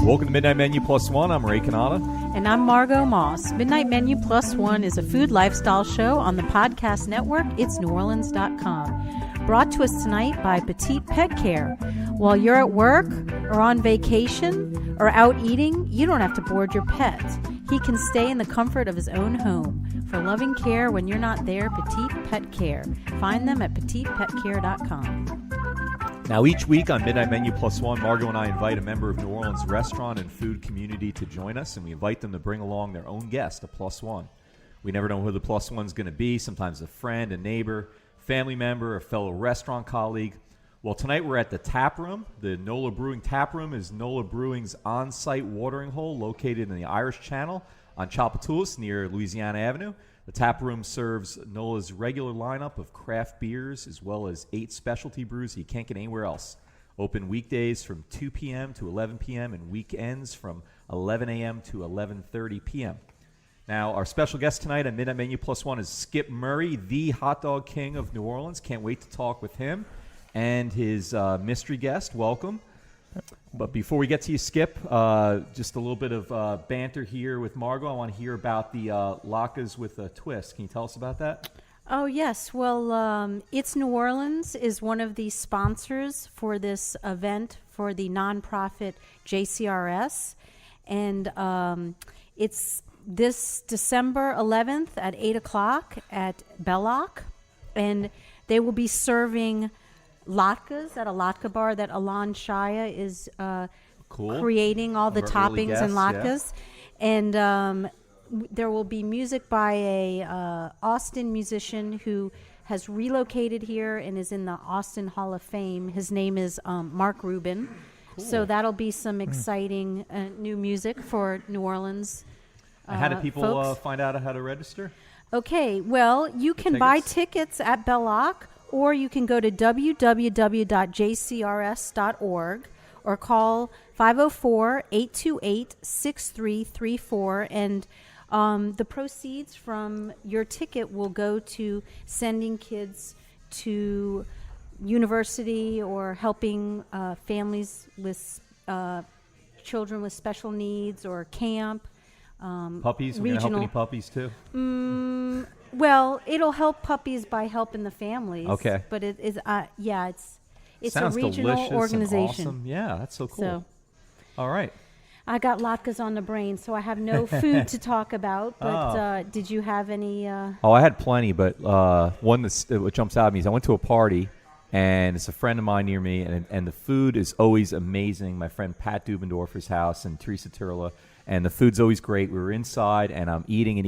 Welcome to Midnight Menu Plus One. I'm Ray Canada. And I'm Margot Moss. Midnight Menu Plus One is a food lifestyle show on the podcast network, It's NewOrleans.com. Brought to us tonight by Petite Pet Care. While you're at work or on vacation or out eating, you don't have to board your pet. He can stay in the comfort of his own home. For loving care when you're not there, Petite Pet Care. Find them at petitepetcare.com. Now, each week on Midnight Menu Plus One, Margot and I invite a member of New Orleans restaurant and food community to join us, and we invite them to bring along their own guest, a plus one. We never know who the plus one's going to be, sometimes a friend, a neighbor, family member, a fellow restaurant colleague. Well, tonight we're at the Tap Room. The NOLA Brewing Tap Room is NOLA Brewing's on-site watering hole located in the Irish Channel on Tchoupitoulas near Louisiana Avenue. The tap room serves NOLA's regular lineup of craft beers as well as 8 specialty brews you can't get anywhere else. Open weekdays from 2 p.m. to 11 p.m. and weekends from 11 a.m. to 11:30 p.m. Now, our special guest tonight on Midnight Menu Plus One is Skip Murray, the hot dog king of New Orleans. Can't wait to talk with him and his mystery guest. Welcome. But before we get to you, Skip, just a little bit of banter here with Margot. I want to hear about the latkes with a twist. Can you tell us about that? Oh, yes. Well, It's New Orleans is one of the sponsors for this event for the nonprofit JCRS. And it's this December 11th at 8 o'clock at Belloc. And they will be serving latkes at a latke bar that Alon Shaya is creating all the toppings and latkes. Yeah. And there will be music by a Austin musician who has relocated here and is in the Austin Hall of Fame. His name is Mark Rubin. Cool. So that'll be some exciting new music for New Orleans. How do people find out how to register? Okay, well, you can buy tickets at Belloc, or you can go to www.jcrs.org or call 504-828-6334. And the proceeds from your ticket will go to sending kids to university or helping families with children with special needs or camp. Puppies? We're going to help any puppies too? Well, it'll help puppies by helping the families. Okay. But it is, it's Sounds a regional organization. Awesome. Yeah, that's so cool. So, all right. I got latkes on the brain, so I have no food to talk about. But did you have any? Oh, I had plenty, but one that jumps out at me is I went to a party, and it's a friend of mine near me, and the food is always amazing. My friend Pat Dubendorfer's house and Teresa Turla. And the food's always great. We were inside, and I'm eating, and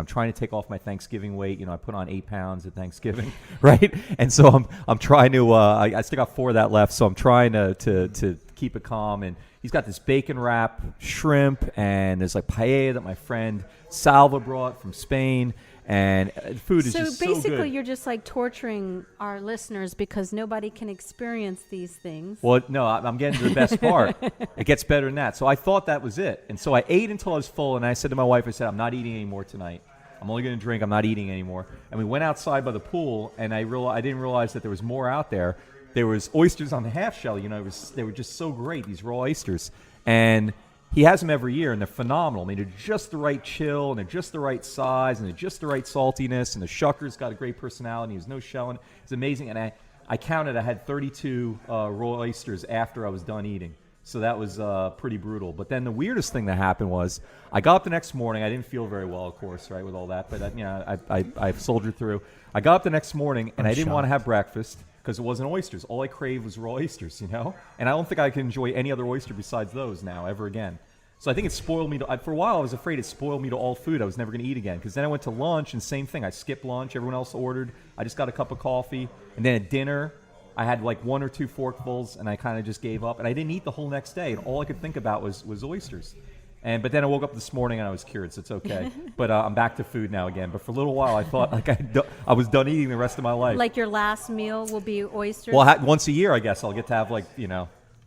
I'm trying to take off my Thanksgiving weight. You know, I put on 8 pounds at Thanksgiving, right? And so I'm trying to. I still got 4 of that left, so I'm trying to keep it calm. And he's got this bacon wrap, shrimp, and there's like paella that my friend Salva brought from Spain. And food is just so good. So basically, you're just like torturing our listeners because nobody can experience these things. Well, no, I'm getting to the best part. It gets better than that. So I thought that was it. And so I ate until I was full, and I said to my wife, I'm not eating anymore tonight. I'm only going to drink. I'm not eating anymore. And we went outside by the pool, and I didn't realize that there was more out there. There was oysters on the half shell. You know, they were just so great, these raw oysters. And he has them every year, and they're phenomenal. I mean, they're just the right chill, and they're just the right size, and they're just the right saltiness, and the shucker's got a great personality. There's no shelling. It's amazing. And I counted. I had 32 raw oysters after I was done eating. So that was pretty brutal. But then the weirdest thing that happened was I got up the next morning. I didn't feel very well, of course, right, with all that. But, I soldiered through. I got up the next morning, and I didn't want to have breakfast because it wasn't oysters. All I craved was raw oysters, you know? And I don't think I can enjoy any other oyster besides those now ever again. So I think it spoiled me. For a while, I was afraid it spoiled me to all food. I was never going to eat again. Because then I went to lunch, and same thing. I skipped lunch. Everyone else ordered. I just got a cup of coffee. And then at dinner, I had like 1 or 2 forkfuls, and I kind of just gave up. And I didn't eat the whole next day. And all I could think about was oysters. But then I woke up this morning, and I was cured, so it's okay. But I'm back to food now again. But for a little while, I thought like I was done eating the rest of my life. Like your last meal will be oysters? Well, once a year, I guess, I'll get to have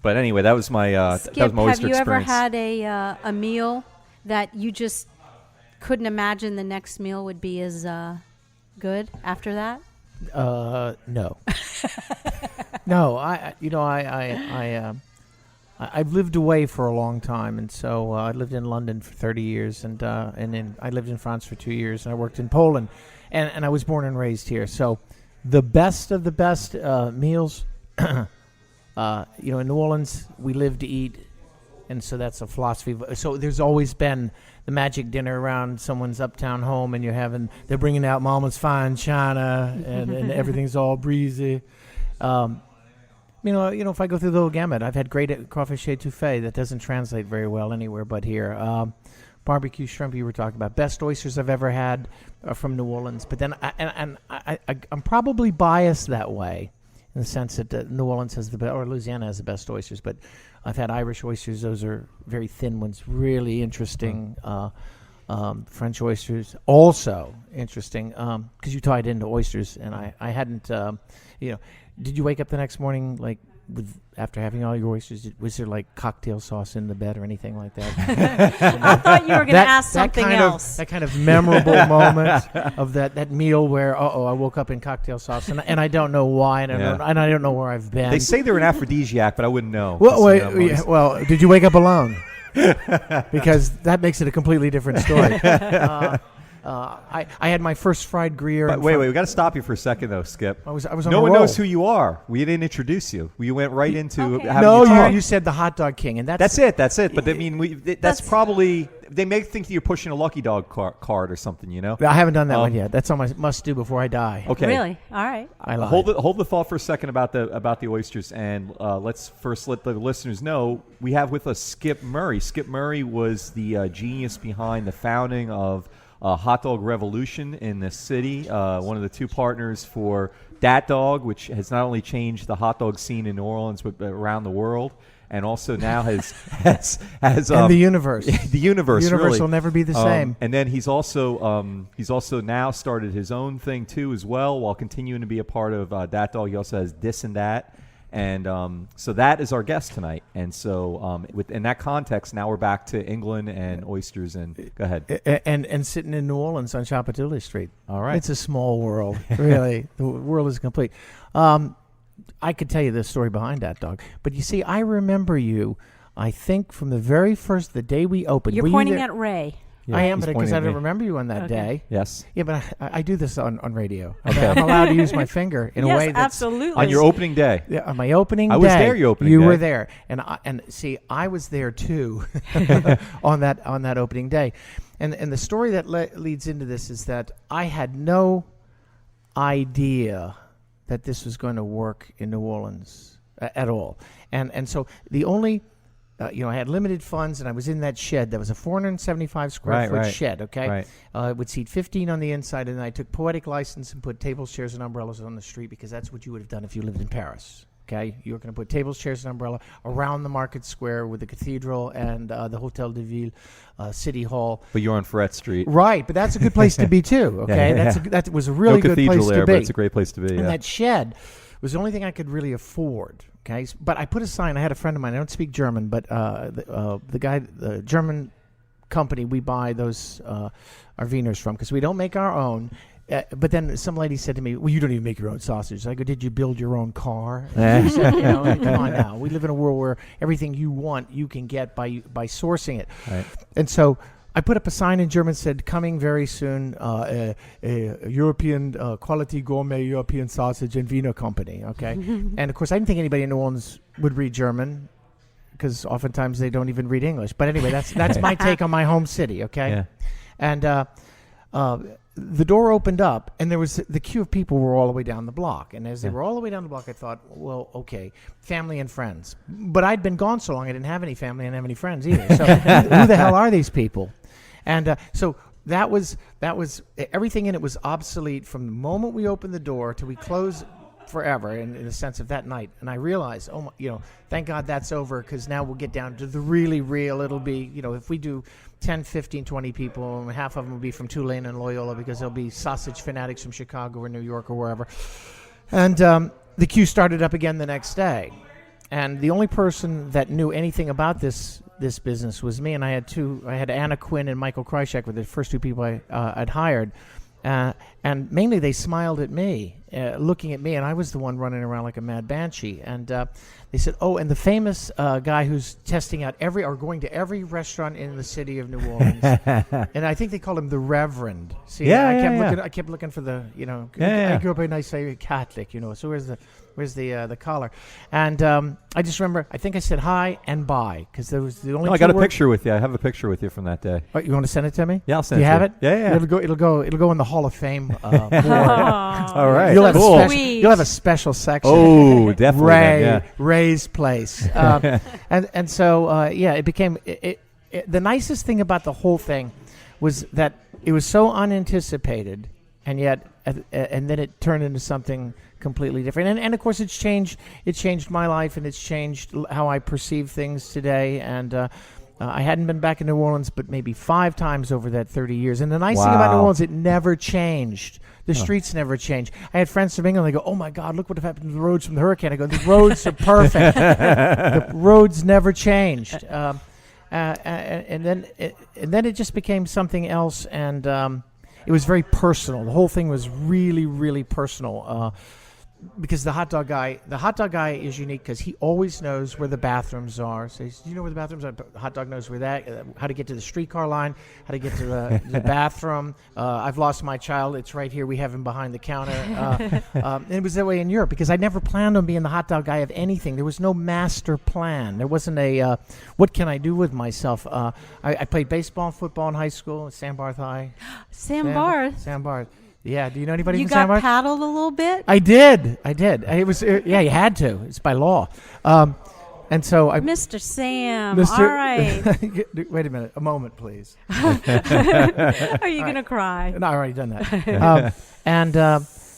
But anyway, that was my Skip, that was my oyster experience. Have you ever had a meal that you just couldn't imagine the next meal would be as good after that? No. No, I've lived away for a long time, and so I lived in London for 30 years, and I lived in France for 2 years, and I worked in Poland, and I was born and raised here. So the best of the best meals, in New Orleans, we live to eat, and so that's a philosophy. So there's always been the magic dinner around someone's uptown home, and they're bringing out Mama's fine china, and everything's all breezy. If I go through the whole gamut, I've had great crawfish etouffee that doesn't translate very well anywhere but here. Barbecue shrimp you were talking about. Best oysters I've ever had from New Orleans. But then I'm probably biased that way in the sense that New Orleans has or Louisiana has the best oysters. But I've had Irish oysters. Those are very thin ones, really interesting. French oysters, also interesting, because you tied into oysters, and I hadn't, did you wake up the next morning, after having all your oysters, was there, cocktail sauce in the bed or anything like that? I thought you were going to ask something else. That kind of memorable moment of that meal where, I woke up in cocktail sauce, and I don't know why, and I don't know where I've been. They say they're an aphrodisiac, but I wouldn't know. Well, did you wake up alone? Because that makes it a completely different story. I had my first fried Gruyere. But wait, we got to stop you for a second, though, Skip. I was on no a one roll. knows who you are. We didn't introduce you. We went right into having No, you talk. you said the hot dog king, and That's it. But I mean, that's probably they may think that you're pushing a lucky dog card or something. I haven't done that one yet. That's on my must do before I die. Okay. Really? All right. I lied. Hold the thought for a second about the oysters, and let's first let the listeners know we have with us Skip Murray. Skip Murray was the genius behind the founding of Hot Dog Revolution in the city, one of the two partners for Dat Dog, which has not only changed the hot dog scene in New Orleans but around the world, and also now has and the universe. The universe really will never be the same. And then he's also now started his own thing too as well, while continuing to be a part of Dat Dog. He also has Dis and Dat. And so that is our guest tonight. And so in that context, now we're back to England and oysters. And go ahead. And sitting in New Orleans on Chapatouille Street. All right. It's a small world, really. The world is complete. I could tell you the story behind Dat Dog. But you see, I remember you, I think, from the day we opened. You're pointing at Ray. Yeah, I am, because I don't remember you on that day. Yes. Yeah, but I do this on radio. Okay. I'm allowed to use my finger in a way that's... absolutely. On your opening day. Yeah, on my opening day. I was there your opening day. You were there. And see, I was there too on that opening day. And the story that leads into this is that I had no idea that this was going to work in New Orleans at all. And so the only... I had limited funds, and I was in that shed. That was a 475 square foot shed, okay? Right. It would seat 15 on the inside, and I took poetic license and put tables, chairs, and umbrellas on the street, because that's what you would have done if you lived in Paris, okay? You were going to put tables, chairs, and umbrella around the market square with the cathedral and the Hotel de Ville, City Hall. But you're on Freret Street. Right, but that's a good place to be, too, okay? That was a really good place to be. No cathedral there, but it's a great place to be, And that shed was the only thing I could really afford. Okay, but I put a sign. I had a friend of mine. I don't speak German, but the German company we buy those our wieners from, because we don't make our own. But then some lady said to me, "Well, you don't even make your own sausage." I go, "Did you build your own car?" She said, come on now. We live in a world where everything you want you can get by sourcing it. Right. And so I put up a sign in German that said, "Coming very soon, a European quality gourmet European sausage and Wiener company." Okay, and of course I didn't think anybody in New Orleans would read German, because oftentimes they don't even read English. But anyway, that's my take on my home city. Okay, yeah. And the door opened up, and there was the queue of people were all the way down the block. And as they were all the way down the block, I thought, well, okay, family and friends. But I'd been gone so long, I didn't have any family and have any friends either. So who the hell are these people? And so that was everything in it was obsolete from the moment we opened the door till we closed forever, in the sense of that night. And I realized, thank God that's over, because now we'll get down to the really real. It'll be, if we do 10, 15, 20 people, and half of them will be from Tulane and Loyola, because there'll be sausage fanatics from Chicago or New York or wherever. And the queue started up again the next day. And the only person that knew anything about this business was me, and I had Anna Quinn and Michael Krychek were the first two people I'd hired. And mainly they smiled at me looking at me, and I was the one running around like a mad banshee. And they said, "Oh, and the famous guy who's testing out going to every restaurant in the city of New Orleans." And I think they called him the Reverend. See, I kept looking for the, I grew up in a nice Catholic, so where's the collar? And I just remember, I think I said hi and bye, because there was the only. I got a picture with you. I have a picture with you from that day. Oh, you want to send it to me? Yeah, I'll send it. Do you have it? Yeah. It'll go in the Hall of Fame. Board. All right. You'll have cool. you'll have a special section. Oh, definitely. Ray's place. And so it became the nicest thing about the whole thing was that it was so unanticipated, and yet and then it turned into something completely different. And of course, it changed my life, and it's changed how I perceive things today. And I hadn't been back in New Orleans but maybe 5 times over that 30 years. And the nice thing about New Orleans, it never changed. The streets never changed. I had friends from England. They go, "Oh my God, look what happened to the roads from the hurricane." I go, "The roads are perfect. The roads never changed." And then it just became something else, and it was very personal. The whole thing was really, really personal. Because the hot dog guy is unique because he always knows where the bathrooms are. So do you know where the bathrooms are? The hot dog knows where how to get to the streetcar line, how to get to the bathroom. I've lost my child. It's right here. We have him behind the counter. And it was that way in Europe because I never planned on being the hot dog guy of anything. There was no master plan. There wasn't a what can I do with myself. I played baseball and football in high school at Sam Barth High. Sam Barth. Sam Barth. Yeah, do you know anybody You from Sam Barth? got paddled a little bit? I did. It was you had to. It's by law. And so I Mr. Sam, all right. Wait a minute. A moment, please. Are you going to cry? No, I already done that.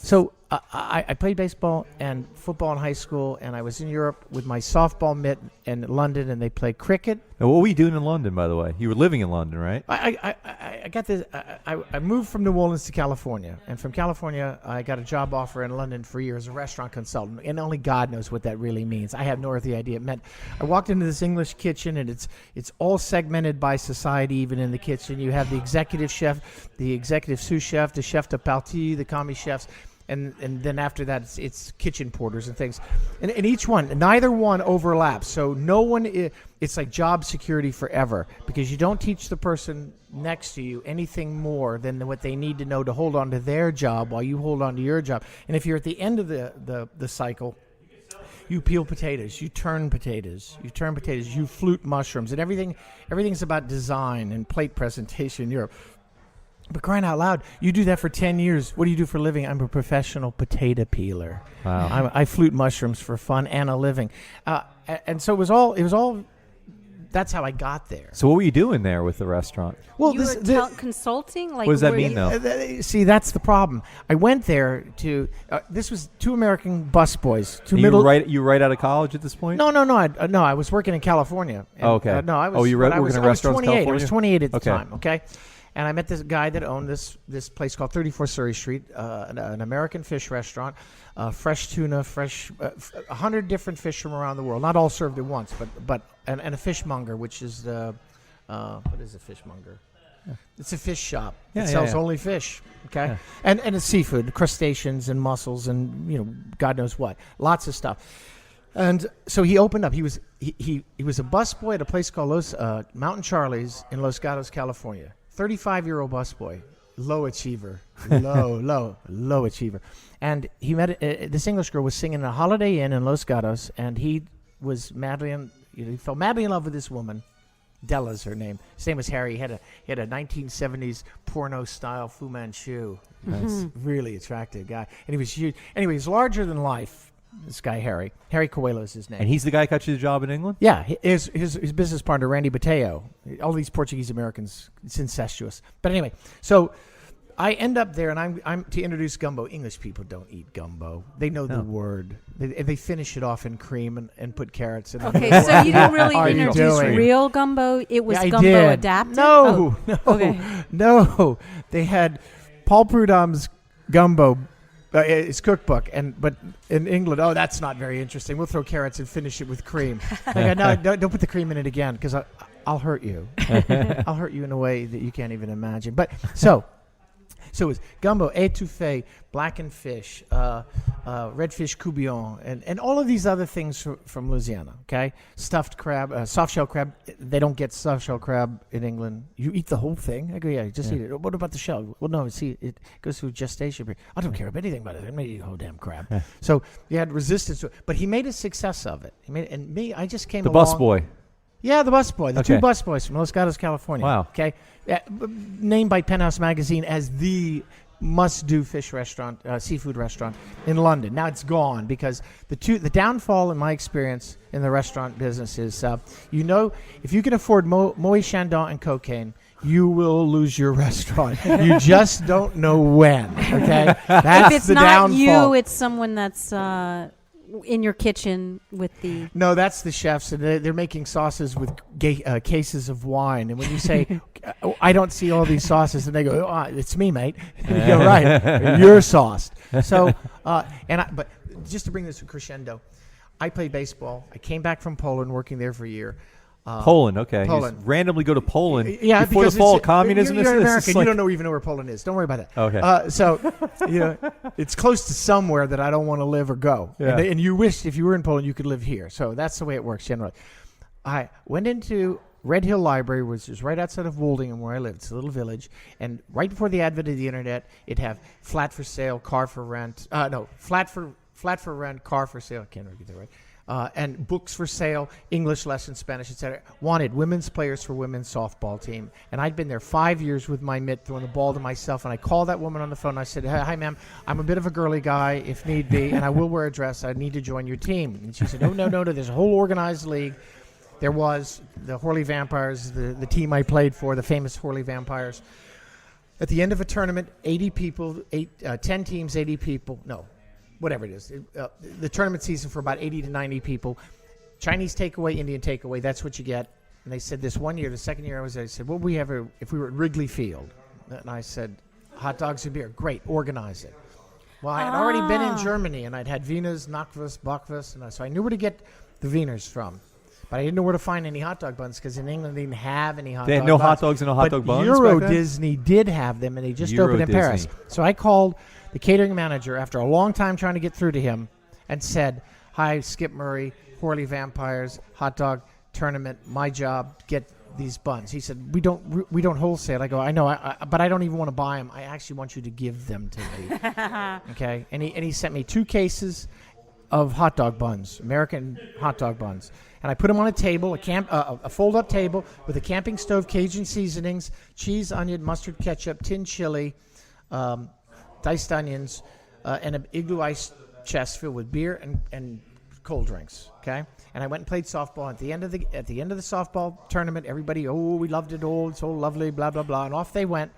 So I played baseball and football in high school, and I was in Europe with my softball mitt in London, and they played cricket. Now, what were you doing in London, by the way? You were living in London, right? I got this. I moved from New Orleans to California, and from California, I got a job offer in London for a year as a restaurant consultant, and only God knows what that really means. I have no earthly idea. It meant I walked into this English kitchen, and it's all segmented by society, even in the kitchen. You have the executive chef, the executive sous chef, the chef de partie, the commis chefs. And then after that, it's kitchen porters and things. And each one, neither one overlaps. So no one, it's like job security forever because you don't teach the person next to you anything more than what they need to know to hold on to their job while you hold on to your job. And if you're at the end of the cycle, you peel potatoes, you turn potatoes, you flute mushrooms, and everything's about design and plate presentation in Europe. But crying out loud, you do that for 10 years. What do you do for a living? I'm a professional potato peeler. Wow. I flute mushrooms for fun and a living. And so it was all. That's how I got there. So what were you doing there with the restaurant? Well, you were consulting? Like, what does that mean, though? See, that's the problem. I went there to. This was 2 American busboys. You were right out of college at this point? No. I was working in California. And, okay. No, I was. You were working in restaurants in California? I was 28 at the time. Okay. And I met this guy that owned this place called 34 Surrey Street, an American fish restaurant, fresh tuna, 100 different fish from around the world, not all served at once, but a fishmonger, which is what is a fishmonger? Yeah. It's a fish shop. It sells only fish. Okay, and it's seafood, crustaceans and mussels and God knows what, lots of stuff. And so he opened up. He was a busboy at a place called Mountain Charlie's in Los Gatos, California. 35-year-old busboy, low achiever, low achiever. And he met this English girl was singing at a Holiday Inn in Los Gatos, and he was he fell madly in love with this woman. Della's her name. His name was Harry. He had a 1970s porno style Fu Manchu. Nice. Really attractive guy, and he was huge. Anyway, he's larger than life. This guy, Harry Coelho is his name. And he's the guy who got you the job in England? Yeah. His business partner, Randy Bateo. All these Portuguese-Americans, it's incestuous. But anyway, so I end up there, and I'm to introduce gumbo. English people don't eat gumbo. They know the word. They finish it off in cream and put carrots in it. Okay, so you didn't really introduce real gumbo? It was gumbo adapted? No. Okay. No. They had Paul Prudhomme's gumbo. It's cookbook, but in England, that's not very interesting. We'll throw carrots and finish it with cream. No, don't put the cream in it again because I'll hurt you. I'll hurt you in a way that you can't even imagine. But so So it's gumbo, étouffée, blackened fish, red fish coubillon, and all of these other things from Louisiana, okay? Stuffed crab, soft shell crab. They don't get soft shell crab in England. You eat the whole thing? I go, yeah, just eat it. What about the shell? Well, no, see, it goes through gestation period. I don't care about anything about it. I may eat the whole damn crab. So he had resistance to it. But he made a success of it. I just came along. The busboy. Yeah, the busboy. The Okay. two busboys from Los Gatos, California. Wow. Okay. Named by Penthouse Magazine as the must-do fish restaurant, seafood restaurant in London. Now it's gone because the downfall in my experience in the restaurant business is, if you can afford Moët Chandon and cocaine, you will lose your restaurant. You just don't know when. Okay, that's If it's the not downfall. you, it's someone that's in your kitchen with the. No, that's the chefs, and they're making sauces with cases of wine. And when you say, I don't see all these sauces, and they go, oh, it's me, mate. And you go, right, you're sauced. So, but just to bring this to crescendo, I played baseball. I came back from Poland, working there for a year. Poland, okay. Poland. You just randomly go to Poland Yeah, before the because fall of communism. You're This is American. like- You don't even know where Poland is. Don't worry about that. Okay. So, it's close to somewhere that I don't want to live or go. Yeah. And you wish if you were in Poland, you could live here. So that's the way it works generally. I went into Red Hill Library, which is right outside of Woldingham, where I lived. It's a little village. And right before the advent of the internet, it'd have flat for sale, car for rent. Flat for rent, car for sale. I can't remember that right. And books for sale, English lessons, Spanish, etc. Wanted women's players for women's softball team. And I'd been there 5 years with my mitt throwing the ball to myself. And I called that woman on the phone. And I said, hi, ma'am, I'm a bit of a girly guy if need be, and I will wear a dress. I need to join your team. And she said, no, there's a whole organized league. There was the Horley Vampires, the team I played for, the famous Horley Vampires. At the end of a tournament, 80 people, 10 teams, 80 people. No. Whatever it is, the tournament season for about 80 to 90 people. Chinese takeaway, Indian takeaway, that's what you get. And they said this one year, the second year I was there, they said, what would we have if we were at Wrigley Field? And I said, hot dogs and beer. Great, organize it. Well, I had already been in Germany, and I'd had Wieners, Knackwurst, Bockwurst, and so I knew where to get the Wieners from. But I didn't know where to find any hot dog buns because in England they didn't have any hot dog buns. They had no hot dogs and no hot dog buns Euro back then? Disney did have them, and they just Euro opened in Paris. Disney. So I called the catering manager after a long time trying to get through to him and said, hi, Skip Murray, Horley Vampires, hot dog tournament, my job, get these buns. He said, we don't wholesale. I go, I know, but I don't even want to buy them. I actually want you to give them to me. Okay? And he sent me 2 cases of hot dog buns, American hot dog buns. And I put them on a table, a fold-up table with a camping stove, Cajun seasonings, cheese, onion, mustard, ketchup, tin chili, diced onions, and an igloo ice chest filled with beer and cold drinks. Okay, and I went and played softball. At the end of the softball tournament, everybody, we loved it all. It's all lovely, blah blah blah, and off they went.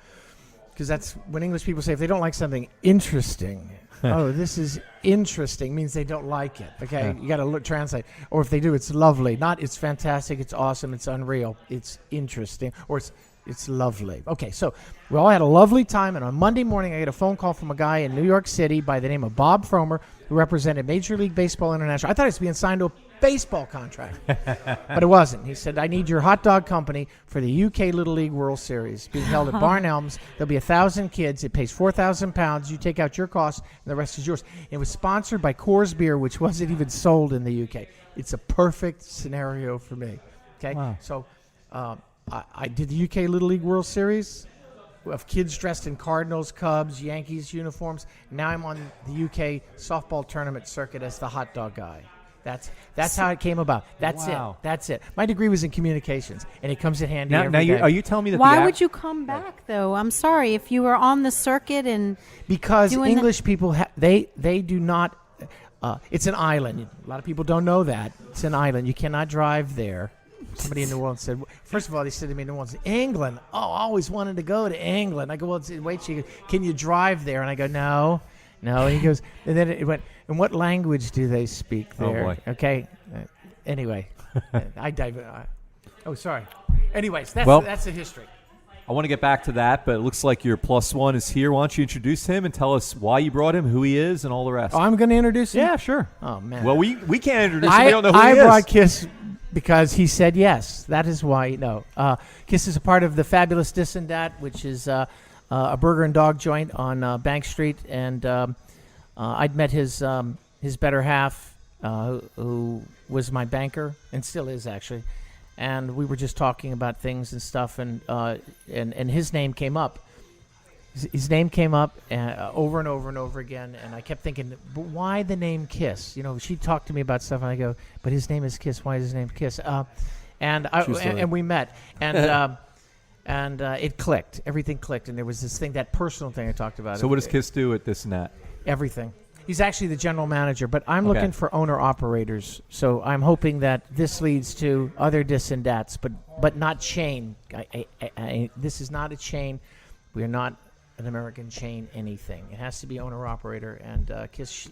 Because that's when English people say if they don't like something interesting, this is interesting means they don't like it. Okay, you got to translate. Or if they do, it's lovely. Not it's fantastic, it's awesome, it's unreal. It's interesting, or it's lovely. Okay, so we all had a lovely time, and on Monday morning I get a phone call from a guy in New York City by the name of Bob Fromer, who represented Major League Baseball International. I thought he was being signed to a baseball contract, but it wasn't. He said, I need your hot dog company for the UK Little League World Series being held at Barn Elms. There'll be 1,000 kids. It pays £4,000. You take out your cost, and the rest is yours. It was sponsored by Coors Beer, which wasn't even sold in the UK. It's a perfect scenario for me. Okay, Wow. So I did the UK Little League World Series of kids dressed in Cardinals, Cubs, Yankees uniforms. Now I'm on the UK softball tournament circuit as the hot dog guy. That's how it came about. That's Wow. it. That's it. My degree was in communications, and it comes in handy Now, every day. are you telling me that Why would you come back, though? I'm sorry. If you were on the circuit and Because doing English people, they do not. It's an island. A lot of people don't know that. It's an island. You cannot drive there. Somebody in New Orleans said, first of all, they said to me in New Orleans, England. Oh, I always wanted to go to England. I go, well, wait, can you drive there? And I go, no. And he goes, and then it went, and what language do they speak there? Oh, boy. Okay. Anyway, I dive. Sorry. Anyways, that's the history. I want to get back to that, but it looks like your +1 is here. Why don't you introduce him and tell us why you brought him, who he is, and all the rest? Oh, I'm going to introduce him? Yeah, sure. Oh, man. Well, we can't introduce him. We don't know who he I is. brought Kiss because he said yes. That is why. No, Kiss is a part of the fabulous Dis and Dat, which is a burger and dog joint on Bank Street, and I'd met his better half, who was my banker and still is actually, and we were just talking about things and stuff, and his name came up. His name came up over and over and over again, and I kept thinking, but why the name Kiss? She talked to me about stuff, and I go, but his name is Kiss. Why is his name Kiss? And we met, and it clicked. Everything clicked, and there was this thing, that personal thing I talked about. So what does Kiss do at Dis and Dat? Everything. He's actually the general manager, but I'm looking for owner-operators. So I'm hoping that this leads to other Dis and Dats, but not chain. This is not a chain. We are not an American chain anything. It has to be owner-operator, and Kiss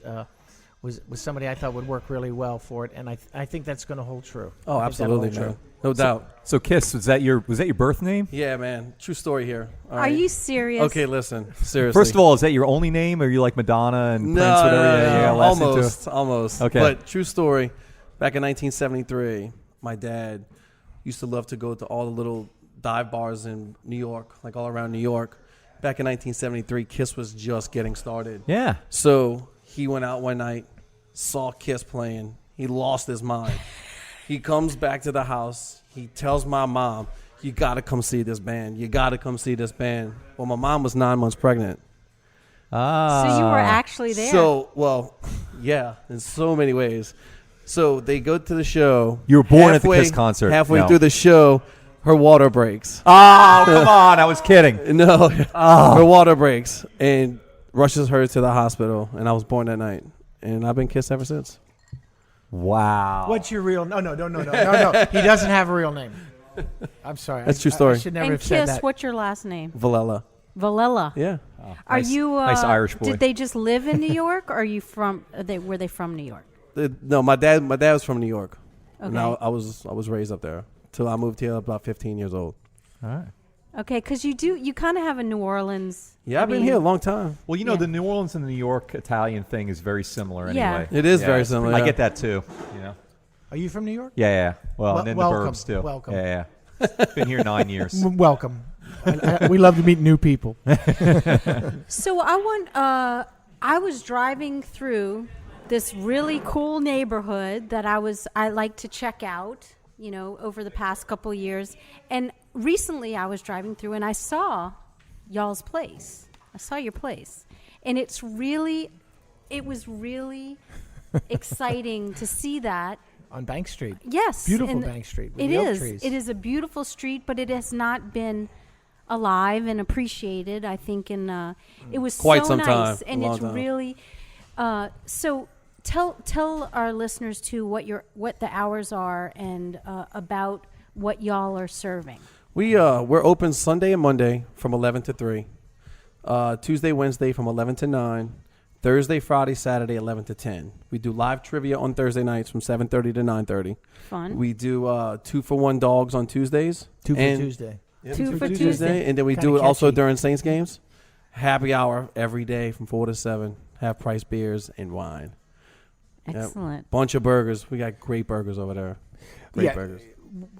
was somebody I thought would work really well for it, and I think that's going to hold true. Oh, absolutely, man. No doubt. So Kiss, was that your birth name? Yeah, man. True story here. All Are right. you serious? Okay, listen. Seriously. First of all, is that your only name, or are you like Madonna and Prince? Whatever? No. Almost. Okay. But true story. Back in 1973, my dad used to love to go to all the little dive bars in New York, like all around New York. Back in 1973, Kiss was just getting started. Yeah. So he went out one night, saw Kiss playing. He lost his mind. He comes back to the house. He tells my mom, you got to come see this band. You got to come see this band. Well, my mom was 9 months pregnant. So you were actually there. So, well, yeah, in so many ways. So they go to the show. You were born at the Kiss concert. Halfway through the show, her water breaks. Oh, come on. I was kidding. No. Her water breaks and rushes her to the hospital. And I was born that night. And I've been Kiss ever since. Wow. What's your real? No. He doesn't have a real name. I'm sorry. That's true story. I should never and have said Kiss, that. what's your last name? Valella. Valella. Yeah. Oh, Are nice, you? nice Irish boy. Did they just live in New York, or are you from? Were they from New York? No, my dad was from New York. Okay. And I was raised up there till I moved here about 15 years old. All right. Okay, because you kind of have a New Orleans. Yeah, I've been here a long time. Well, the New Orleans and the New York Italian thing is very similar anyway. Yeah. It is very similar. I yeah. get that too. Are you from New York? Yeah. Well, and then welcome, the burbs too. welcome. Yeah. Been here 9 years. Welcome. We love to meet new people. So I was driving through this really cool neighborhood that I like to check out, over the past couple of years. And recently I was driving through and I saw y'all's place. I saw your place. And it was really exciting to see that. On Bank Street. Yes. Beautiful Bank Street. With It the oak is. trees. It is a beautiful street, but it has not been alive and appreciated. I think it was Quite so some nice, time. and A long it's time. really. So tell our listeners too what the hours are and about what y'all are serving. We're open Sunday and Monday from 11 to 3. Tuesday, Wednesday from 11 to 9. Thursday, Friday, Saturday, 11 to 10. We do live trivia on Thursday nights from 7:30 to 9:30. Fun. We do 2-for-1 dogs on Tuesdays. Two for Tuesday. Yeah, Two for Tuesday. And then we Kinda do it also catchy. during Saints games. Happy hour every day from 4 to 7. Half price beers and wine. Excellent. Bunch of burgers. We got great burgers over there. Great burgers.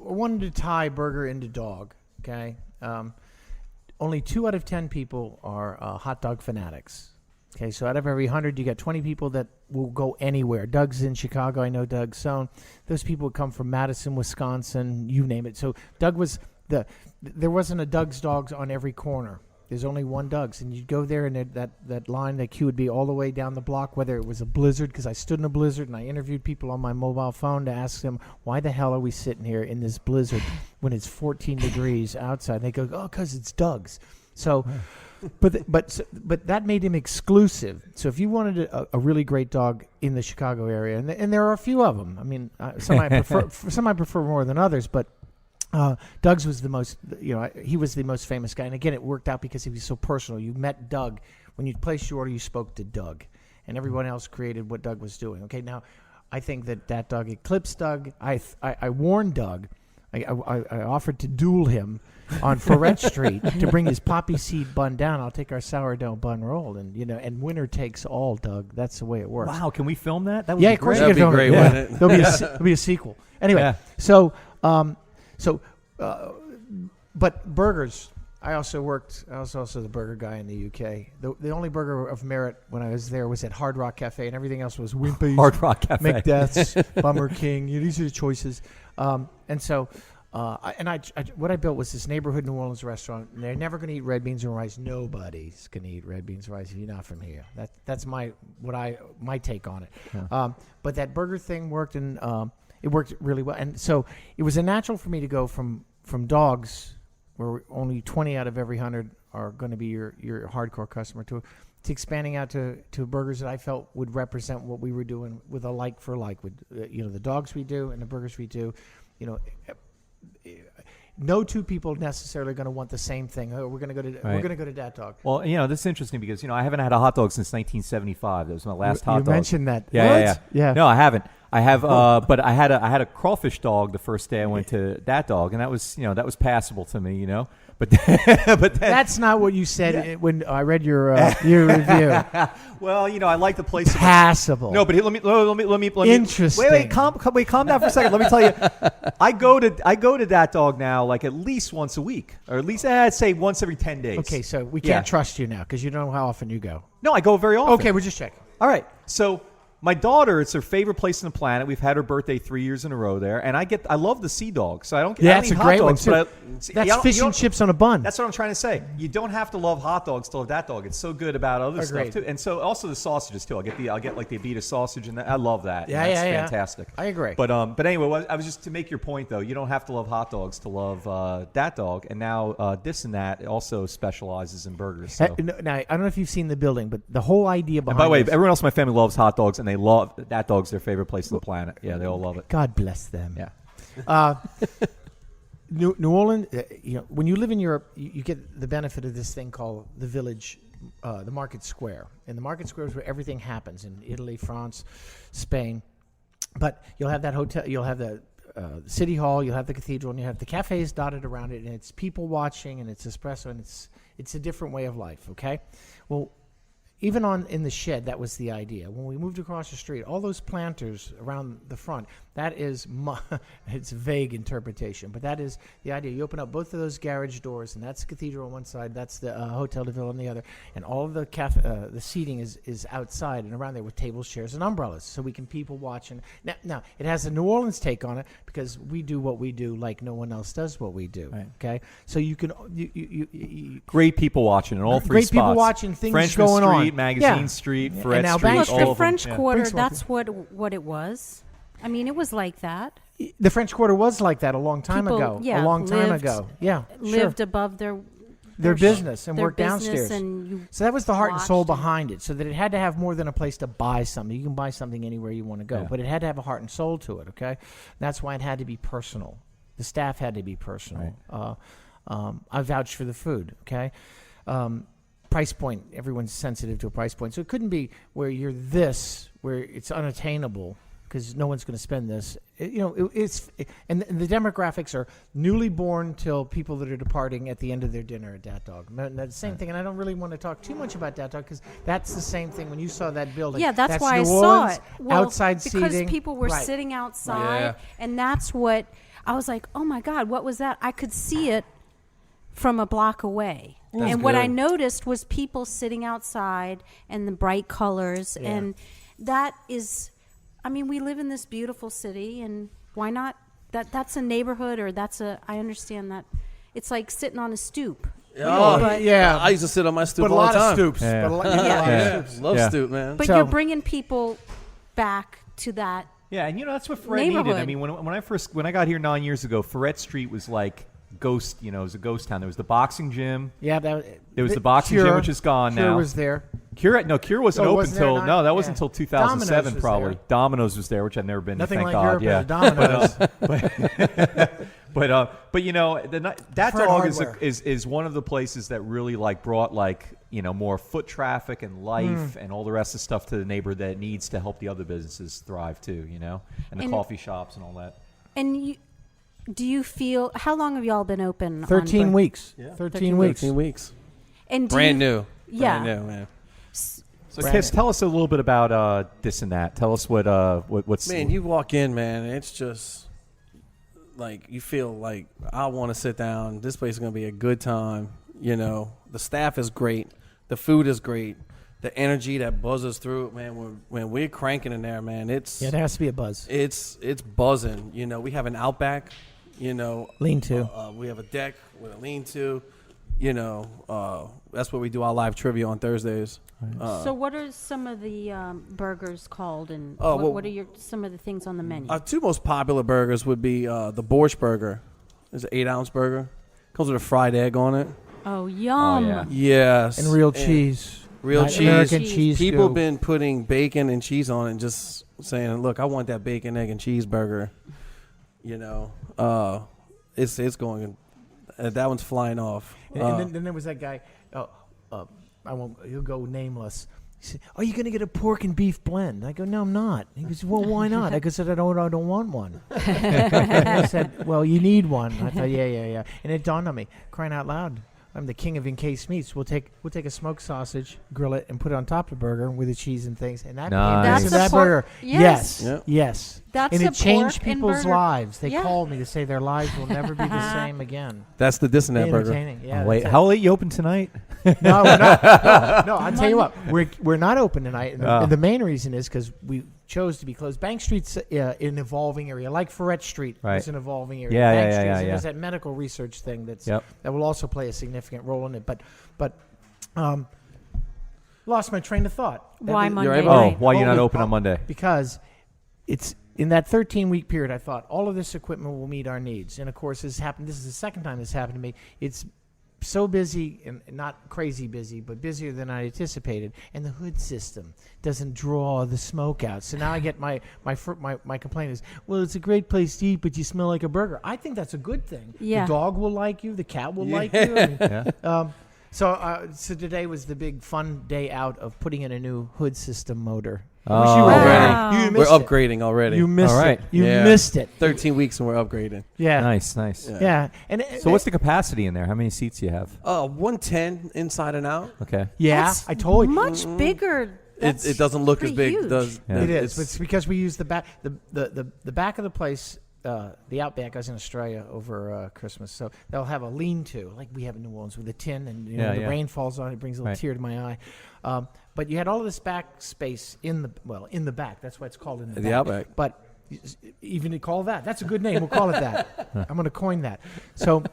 I wanted to tie burger into dog. Okay. Only 2 out of 10 people are hot dog fanatics. Okay, so out of every 100, you got 20 people that will go anywhere. Doug's in Chicago. I know Doug. So those people would come from Madison, Wisconsin, you name it. So Doug was there wasn't a Doug's Dogs on every corner. There's only one Doug's, and you'd go there, and that line, that queue would be all the way down the block, whether it was a blizzard, because I stood in a blizzard, and I interviewed people on my mobile phone to ask them, why the hell are we sitting here in this blizzard when it's 14 degrees outside? And they go, oh, because it's Doug's. So... But that made him exclusive. So if you wanted a really great dog in the Chicago area, and there are a few of them. I mean, some I prefer more than others. But Doug's was the most. He was the most famous guy. And again, it worked out because he was so personal. You met Doug when you placed your order. You spoke to Doug, and everyone else created what Doug was doing. Okay, now I think that Dog eclipsed Doug. I warned Doug. I offered to duel him on Freret Street to bring his poppy seed bun down. I'll take our sourdough bun roll, and winner takes all, Doug. That's the way it works. Wow, can we film that? That would Yeah, be of course great. you can That'd be film it. great, Yeah. wouldn't it? There'll be a sequel. Anyway, Yeah. so but burgers. I was also the burger guy in the UK. The only burger of merit when I was there was at Hard Rock Cafe, and everything else was Wimpy's, Hard Rock Cafe, Macbeth's, Bummer King. These are the choices. And so, what I built was this neighborhood New Orleans restaurant. And they're never going to eat red beans and rice. Nobody's going to eat red beans and rice if you're not from here. That's my take on it. Yeah. But that burger thing worked, and it worked really well. And so it was a natural for me to go from dogs, where only 20 out of every 100 are going to be your hardcore customer, to expanding out to burgers that I felt would represent what we were doing with a like for like, with the dogs we do and the burgers we do. No two people necessarily going to want the same thing. We're going to go to Dat Dog. Well, this is interesting because I haven't had a hot dog since 1975. That was my last hot dog. You mentioned that. Yeah. No, I haven't. I have, but I had a crawfish dog the first day I went to Dat Dog, and that was passable to me, But then, that's not what you said when I read your review. Well, I like the place. Passable. No, but let me. Interesting. Wait, calm down for a second. Let me tell you, I go to Dat Dog now like at least once a week, or at least I'd say once every 10 days. Okay, so we can't trust you now because you don't know how often you go. No, I go very often. Okay, we're just checking. All right, so. My daughter, it's her favorite place on the planet. We've had her birthday 3 years in a row there, and I love the Sea Dog, so I don't. Yeah, that's a great one too. That's fish and chips on a bun. That's what I'm trying to say. You don't have to love hot dogs to love Dat Dog. It's so good about other stuff too, and so also the sausages too. I'll get like the Abita sausage, and I love that. Yeah, that's fantastic. I agree. But anyway, I was just to make your point though. You don't have to love hot dogs to love Dat Dog, and now Dis and Dat also specializes in burgers. So. Now I don't know if you've seen the building, but the whole idea behind. And by the way, everyone else in my family loves hot dogs, and they love Dat Dog's their favorite place on the planet. Yeah, they all love it. God bless them. Yeah. New Orleans, when you live in Europe, you get the benefit of this thing called the village, the market square. And the market square is where everything happens in Italy, France, Spain. But you'll have that hotel, you'll have the city hall, you'll have the cathedral, and you have the cafes dotted around it, and it's people watching, and it's espresso, and it's a different way of life, okay? Well, even in the shed, that was the idea. When we moved across the street, all those planters around the front, that is, it's a vague interpretation, but that is the idea. You open up both of those garage doors, and that's the cathedral on one side, that's the Hotel de Ville on the other, and all of the seating is outside and around there with tables, chairs, and umbrellas, so we can people watch. And now, it has a New Orleans take on it because we do what we do like no one else does what we do, right. Okay? So you can... You, great people watching in all three great spots. People watching, things Frenchman going Street, on. Magazine Street, Freret now Street, Look, all the of French them. Quarter, Yeah. that's what it was. I mean, it was like that. The French Quarter was like that a long time ago. Yeah, a long time ago. Yeah, lived sure. above their business and their worked business, downstairs. and So that was the heart and soul watched behind it, so that it had to have more than a place to buy something. You can buy something anywhere you want to go, Yeah. but it had to have a heart and soul to it, okay? That's why it had to be personal. The staff had to be personal. Right. I vouched for the food, okay? Price point, everyone's sensitive to a price point. So it couldn't be where you're where it's unattainable because no one's going to spend this. And the demographics are newly born till people that are departing at the end of their dinner at Dat Dog. And that's the same thing, and I don't really want to talk too much about Dat Dog because that's the same thing when you saw that building. Yeah, that's why New I saw Orleans, it. Well, outside because seating. people were Right. sitting outside, Yeah. and that's what I was like, oh my God, what was that? I could see it from a block away. That's and what I good. noticed was people sitting outside and the bright colors. Yeah. And that is, I mean, we live in this beautiful city, and why not? That's a neighborhood, or I understand that. It's like sitting on a stoop. Oh, But- yeah. I used to sit on my stoop But a all lot the time. of stoops. Yeah. But a lot, Yeah. a lot of Yeah. stoops. Love Yeah. stoop, man. But So- you're bringing people back to that. Yeah, and that's what Freret needed. Neighborhood. I mean, when I got here 9 years ago, Freret Street was like ghost. It was a ghost town. There was the boxing gym. Yeah, There was the boxing Cure, gym, which is gone Cure now. was there. Cure wasn't Oh, open wasn't there until not? no, that wasn't Yeah. until 2007 Domino's was probably. there. Domino's was there, which I've never been. Nothing to, like thank God. Europe Yeah, and Domino's. but Dat Fred Dog Hardware. is one of the places that really like brought more foot traffic and life and all the rest of stuff to the neighborhood that it needs to help the other businesses thrive too. And the And- coffee shops and all that. And do you feel, how long have y'all been open? 13 on weeks. Yeah. 13 weeks. 13 weeks. And do Brand you- new. Yeah. Brand new, man. So, Kiss, tell us a little bit about Dis and That. Tell us what's. Man, you walk in, man, and it's just like you feel like I want to sit down. This place is going to be a good time. You know, the staff is great. The food is great. The energy that buzzes through it, man. When we're cranking in there, man, Yeah, there has to be a buzz. it's buzzing. You know, we have an Outback. You know, Lean-to. We have a deck with a lean-to. You know, that's where we do our live trivia on Thursdays. So what are some of the burgers called, and Oh, well- what are some of the things on the menu? Our two most popular burgers would be the Borscht burger. It's an 8-ounce burger. Comes with a fried egg on it. Oh, yum. Oh, yeah. Yes. And real cheese. Real Not cheese. American Cheese. cheese. People go. been putting bacon and cheese on it and just saying, look, I want that bacon, egg, and cheeseburger. You know, it's going, that one's flying off. And then there was that guy. I won't. He'll go nameless. He said, "Are you going to get a pork and beef blend?" I go, "No, I'm not." He goes, "Well, why not?" I said, I don't want one." I said, "Well, you need one." I thought, yeah. And it dawned on me, crying out loud, I'm the king of encased meats. We'll take a smoked sausage, grill it, and put it on top of the burger with the cheese and things, and that Nice. became That's that a pork- burger. yes. Yes. Yeah. Yes. That's And a it changed pork and people's burger. lives. They Yeah. called me to say their lives will never be the same again. That's the Dis and Dat burger. Entertaining. Yeah. Oh, wait, that's it. how late you open tonight? No, we're not. No, I'll tell you what. We're not open tonight. And Oh. the main reason is because we chose to be closed. Bank Street's an evolving area, like Freret Street Right. is an evolving area. Yeah, Bank yeah, Street yeah, is- yeah. There's that medical research thing that Yep. will also play a significant role in it. But lost my train of thought. Why That- Monday right. Oh, night? why you're not Oh, open on Monday? Because it's in that 13-week period. I thought all of this equipment will meet our needs, and of course, this happened. This is the second time this happened to me. It's so busy, and not crazy busy, but busier than I anticipated. And the hood system doesn't draw the smoke out. So now I get my complaint is, well, it's a great place to eat, but you smell like a burger. I think that's a good thing. Yeah. The dog will like you. The cat will like you. I mean, Yeah. So today was the big fun day out of putting in a new hood system motor. I Oh. wish you were there. Wow. You We're missed it. upgrading already. You missed All right. it. You Yeah. missed it. 13 weeks and we're upgrading. Yeah. Nice. Yeah. And So what's the capacity in there? How many seats do you have? 110 inside and out. Okay. Yeah, That's I told you. Much bigger. That's It doesn't look as pretty big. huge. Does Yeah. It is. It's because we use the back the back of the place. The Outback. I was in Australia over Christmas, so they'll have a lean-to like we have in New Orleans with a tin, and Yeah, the yeah. rain falls on it, brings a little Right. tear to my eye. But you had all of this back space in the back. That's why it's called in the The back. Outback. But even to call that's a good name. We'll call it that. I'm going to coin that. So.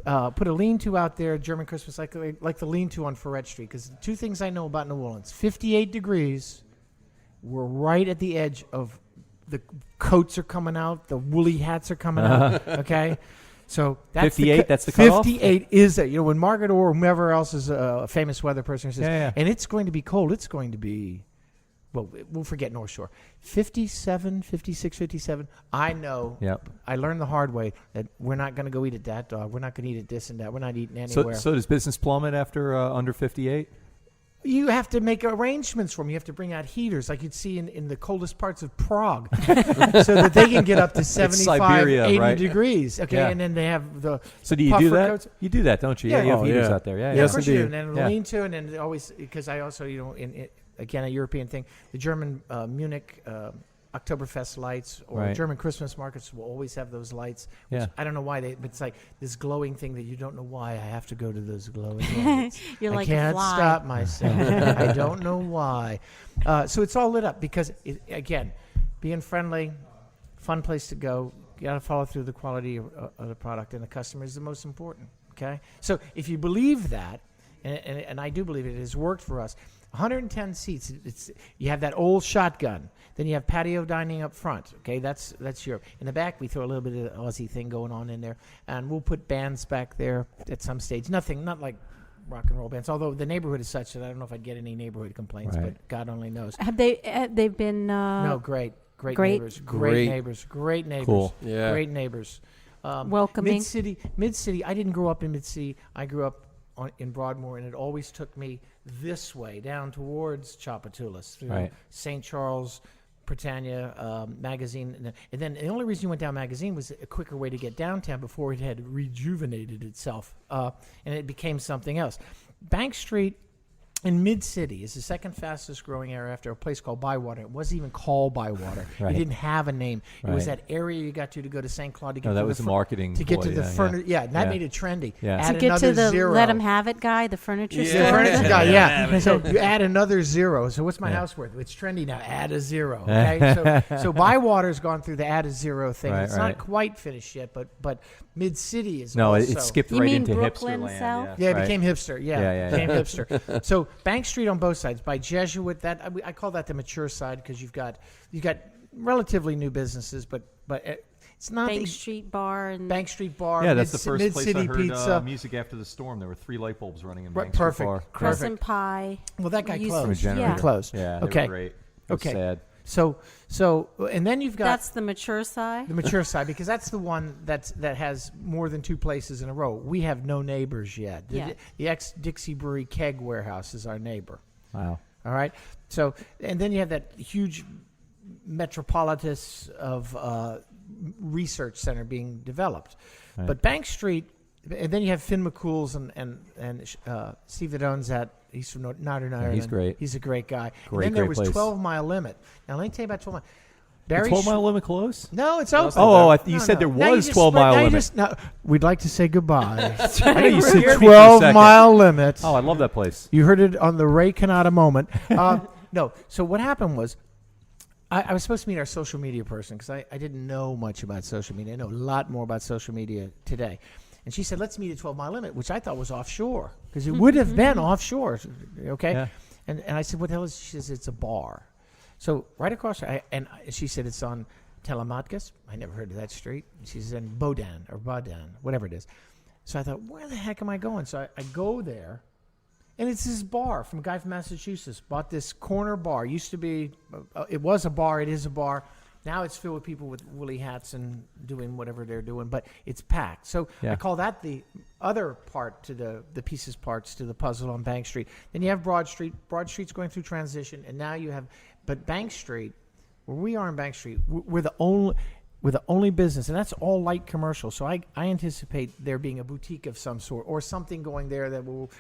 Put a lean-to out there, German Christmas, like the lean-to on Freret Street. Because two things I know about New Orleans: 58 degrees. We're right at the edge of the coats are coming out, the woolly hats are coming out. Okay, so that's 58, that's the cutoff? 58 is it? When Margaret or whomever else is a famous weather person says, Yeah. and it's going to be cold. It's going to be. Well, we'll forget North Shore. 57, 56, 57. I know. Yep. I learned the hard way that we're not going to go eat at Dat Dog. We're not going to eat at Dis and Dat. We're not eating anywhere. So does business plummet after under 58? You have to make arrangements for them. You have to bring out heaters like you'd see in the coldest parts of Prague so that they can get up to 75, Siberia, 80 right? degrees. Okay, Yeah. and then they have the So do you puffer do that? coats. You do that, don't you? Yeah. You have Oh, heaters yeah. out there. Yeah. Yeah, Yes, of course you do. indeed. And then Yeah. lean to, and then always, because I also, again, a European thing, the German Munich Oktoberfest lights or Right. German Christmas markets will always have those lights. Which Yeah. I don't know why but it's like this glowing thing that you don't know why I have to go to those glowing lights. You're I like a can't fly. stop myself. I don't know why. So it's all lit up because, again, being friendly, fun place to go. You got to follow through the quality of the product, and the customer is the most important. Okay, so if you believe that, and I do believe it has worked for us. 110 seats. You have that old shotgun. Then you have patio dining up front. Okay, that's Europe. In the back, we throw a little bit of the Aussie thing going on in there, and we'll put bands back there at some stage. Not like rock and roll bands. Although the neighborhood is such that I don't know if I'd get any neighborhood complaints, Right. but God only knows. Have they've been No, great great. neighbors, great Great. neighbors, great neighbors, Cool. Yeah. great neighbors. welcoming? Mid city. I didn't grow up in mid city. I grew up in Broadmoor, and it always took me this way down towards Tchoupitoulas, through Right. St. Charles, Britannia, Magazine, and then the only reason you went down Magazine was a quicker way to get downtown before it had rejuvenated itself, and it became something else. Bank Street in Mid-City is the second fastest growing area after a place called Bywater. It wasn't even called Bywater. Right. It didn't have a name. It was Right. that area you got to go to St. Claude to get No, that to was the the marketing to get ploy, to the yeah, furniture. Yeah, and that Yeah. made it trendy. Yeah. Add To get to another the zero. let 'em have it guy, the furniture Yeah. store. The furniture guy, Yeah. yeah. So you add another zero. So what's my Yeah. house worth? It's trendy now. Add a zero. Okay. so Bywater's gone through the add a zero thing. Right, it's right. not quite finished yet, but Mid-City is No, also. it skipped You right mean into Brooklyn hipster land. South? Yeah, it right. became hipster. Yeah, Yeah, yeah, became hipster. So Bank Street on both sides. By Jesuit, that I call that the mature side because you've got relatively new businesses, but it's not Bank the Street Bar and Bank Street Bar. Yeah, that's the first place I Mid-City heard Pizza. music after the storm. There were 3 light bulbs running in Right, Bank Street perfect. Bar. Crescent Pie. Well, that guy Used- closed. From a generator. Yeah. He closed. Yeah, they Okay. were great. It was Okay. sad. So, and then you've got That's the mature side. the mature side because that's the one that has more than 2 places in a row. We have no neighbors yet. Yeah. The ex-Dixie Brewery keg warehouse is our neighbor. Wow. All right. So, and then you have that huge metropolis of research center being developed. Right. But Bank Street, and then you have Finn McCool's and Steve that owns that. He's from Northern Ireland. he's great. He's a great guy. Great, and then there great was place. 12 Mile Limit. Now let me tell you about 12 Mile. The Barry 12 mile limit close? No, it's open. Oh, No, you said there Now you was just 12 split- mile now you limit. just- no, we'd like to say goodbye. I know you said 12 Mile Limit. Oh, I love that place. You heard it on the Ray Canada moment. No, so what happened was I was supposed to meet our social media person because I didn't know much about social media. I know a lot more about social media today. And she said, let's meet at 12 Mile Limit, which I thought was offshore because it would have been offshore. Okay. Yeah. And I said, what the hell is it? She says, it's a bar. So right across, she said it's on Telematkas. I never heard of that street. She says in Baudin, whatever it is. So I thought, where the heck am I going? So I go there, and it's this bar from a guy from Massachusetts. Bought this corner bar. Used to be, it was a bar. It is a bar. Now it's filled with people with woolly hats and doing whatever they're doing, but it's packed. So Yeah. I call that the other part to the pieces parts to the puzzle on Bank Street. Then you have Broad Street. Broad Street's going through transition, and now you have, but Bank Street, where we are in Bank Street, we're the only business, and that's all light commercial. So I anticipate there being a boutique of some sort or something going there that will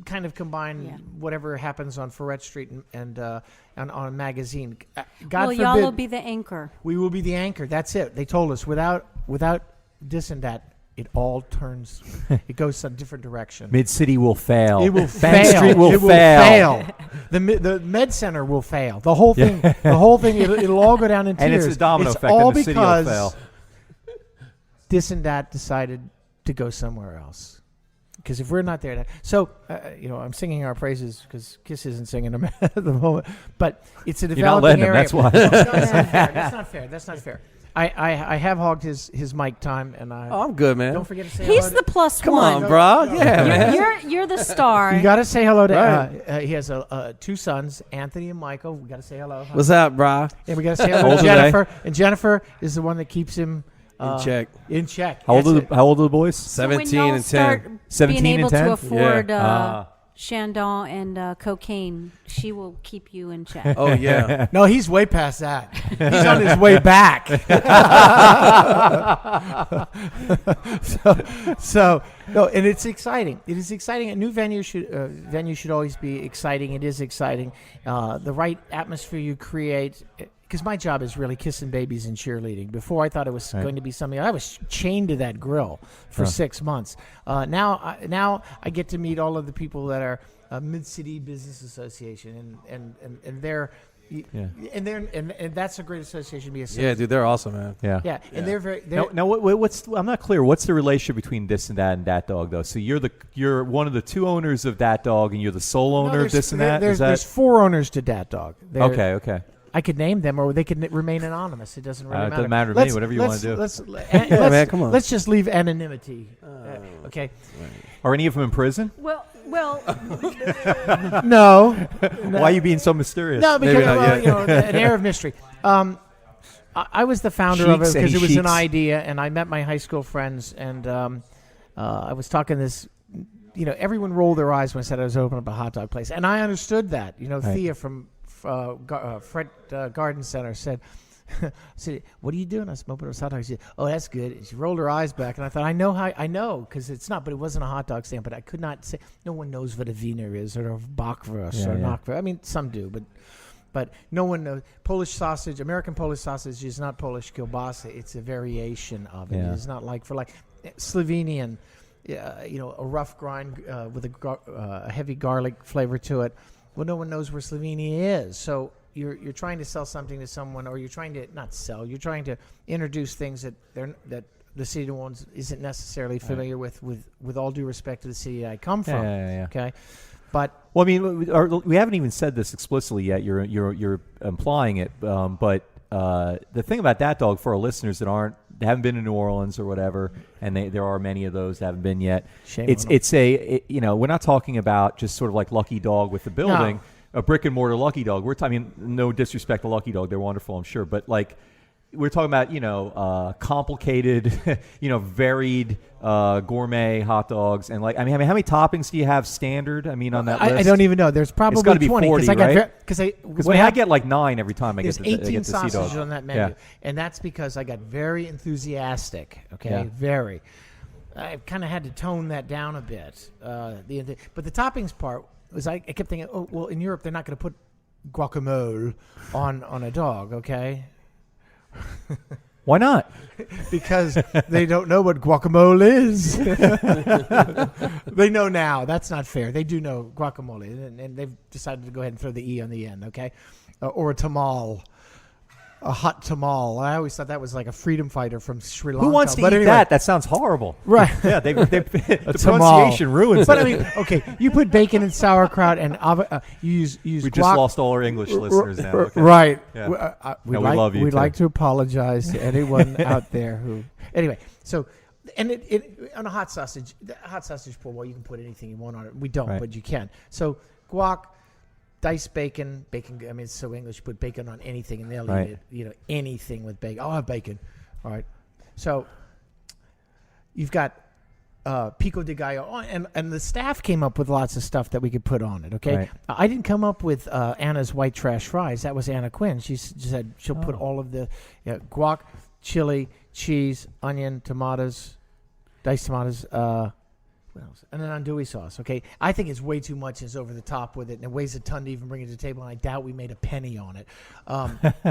kind of combine whatever happens on Freret Street and on Magazine. God Well, forbid, y'all will be the anchor. we will be the anchor. That's it. They told us without Dis and Dat, it all turns. It goes a different direction. Mid City will fail. It will Bank fail. Street will It fail. The Med Center will fail. The whole thing. The whole thing. It'll all go down in And tears. it's a domino effect, all and the city will because fail. Dis and Dat decided to go somewhere else. Because if we're not there, so I'm singing our praises because Kiss isn't singing them at the moment. But it's a You're not developing letting him. area. That's why. That's not fair. That's not fair. I have hogged his mic time, and I Oh, I'm good, man. don't forget to say He's hello the plus Come one. on, bro. Yeah, man. You're the star. You got to say hello to. Right. He has 2 sons, Anthony and Michael. We got to say hello. What's up, bro? And we got to say hello How to old are they? Jennifer. And Jennifer is the one that keeps him In check. In check. How old That's are it. the Boys? So when 17 y'all and 10. start 17 being and able 10? to afford Yeah. Chandon and cocaine, she will keep you in check. Oh, yeah. No, he's way past that. He's on his way back. so no, and it's exciting. It is exciting. A new venue should always be exciting. It is exciting. The right atmosphere you create. Because my job is really kissing babies and cheerleading. Before I thought it was going to be something. I was chained to that grill for 6 months. Now I get to meet all of the people that are Mid-City Business Association, and they're. And that's a great association to be associated. Yeah, dude, they're awesome, man. Yeah. Yeah, and they're very. Now, what's? I'm not clear. What's the relationship between Dis and That and Dat Dog, though? So you're one of the 2 owners of Dat Dog, and you're the sole owner of Dis and That. There's 4 owners to Dat Dog. Okay. I could name them, or they could remain anonymous. It doesn't really It matter. doesn't matter to me. Whatever you want to do. Man, come on. Let's just leave anonymity. Okay. Are any of them in prison? Well, No. Why are you being so mysterious? No, because Maybe not yet. an air of mystery. I was the founder of it Sheiks, because any it was an sheiks? idea, and I met my high school friends, and I was talking this. Everyone rolled their eyes when I said I was opening up a hot dog place, and I understood that. Right. Thea from Freret Garden Center said, I said, "What are you doing?" I said, "Open those hot dogs." She said, "Oh, that's good." And she rolled her eyes back, and I thought, I know, because it's not, but it wasn't a hot dog stand. But I could not say. No one knows what a Wiener is, or a Bockwurst, or Knockwurst. I mean, some do, but no one knows. Polish sausage, American Polish sausage is not Polish kielbasa. It's a variation of it. Yeah. It's not like Slovenian, a rough grind with a heavy garlic flavor to it. Well, no one knows where Slovenia is. So you're trying to sell something to someone, or you're trying to not sell. You're trying to introduce things that the city of New Orleans isn't necessarily familiar with all due respect to the city I come from. Yeah. Okay, but Well, I mean, we haven't even said this explicitly yet. You're implying it, but the thing about Dat Dog, for our listeners that haven't been to New Orleans or whatever, and there are many of those that haven't been yet. We're not talking about just sort of like Lucky Dog with the building, a brick and mortar Lucky Dog. We're talking, no disrespect to Lucky Dog, they're wonderful, I'm sure, but like we're talking about complicated, varied gourmet hot dogs, and like I mean how many toppings do you have standard? I mean on that list, I don't even know. There's probably it's got to be 20 40, right? I get like 9 every time I get There's the 18 Sea Dog. sausages on that menu, Yeah. and that's because I got very enthusiastic. Okay, Yeah. very. I kind of had to tone that down a bit. But the toppings part was I kept thinking, oh well, in Europe they're not going to put guacamole on a dog, okay? Why not? Because they don't know what guacamole is. They know now. That's not fair. They do know guacamole, and they've decided to go ahead and throw the E on the end, okay? Or a tamal. A hot tamal. I always thought that was like a freedom fighter from Sri Lanka. Who wants to eat anyway, that? That sounds horrible. Right. Yeah, the tamal. pronunciation ruins But it. I mean, okay, you put bacon and sauerkraut and you use We guac. just lost all our English listeners now. Okay. Right. Yeah. We'd No, we love you, We'd too. like to apologize to anyone out there who. Anyway, so and it on a hot sausage pull, well, you can put anything you want on it. We don't, Right. but you can. So guac, diced bacon. I mean, it's so English. Put bacon on anything, and they'll Right. eat it. Anything with bacon. I'll have bacon. All right. So you've got pico de gallo, and the staff came up with lots of stuff that we could put on it. Okay, Right. I didn't come up with Anna's white trash fries. That was Anna Quinn. She said she'll put all of the guac, chili, cheese, onion, tomatoes, diced tomatoes. What else? And an andouille sauce. Okay, I think it's way too much. It's over the top with it, and it weighs a ton to even bring it to the table. And I doubt we made a penny on it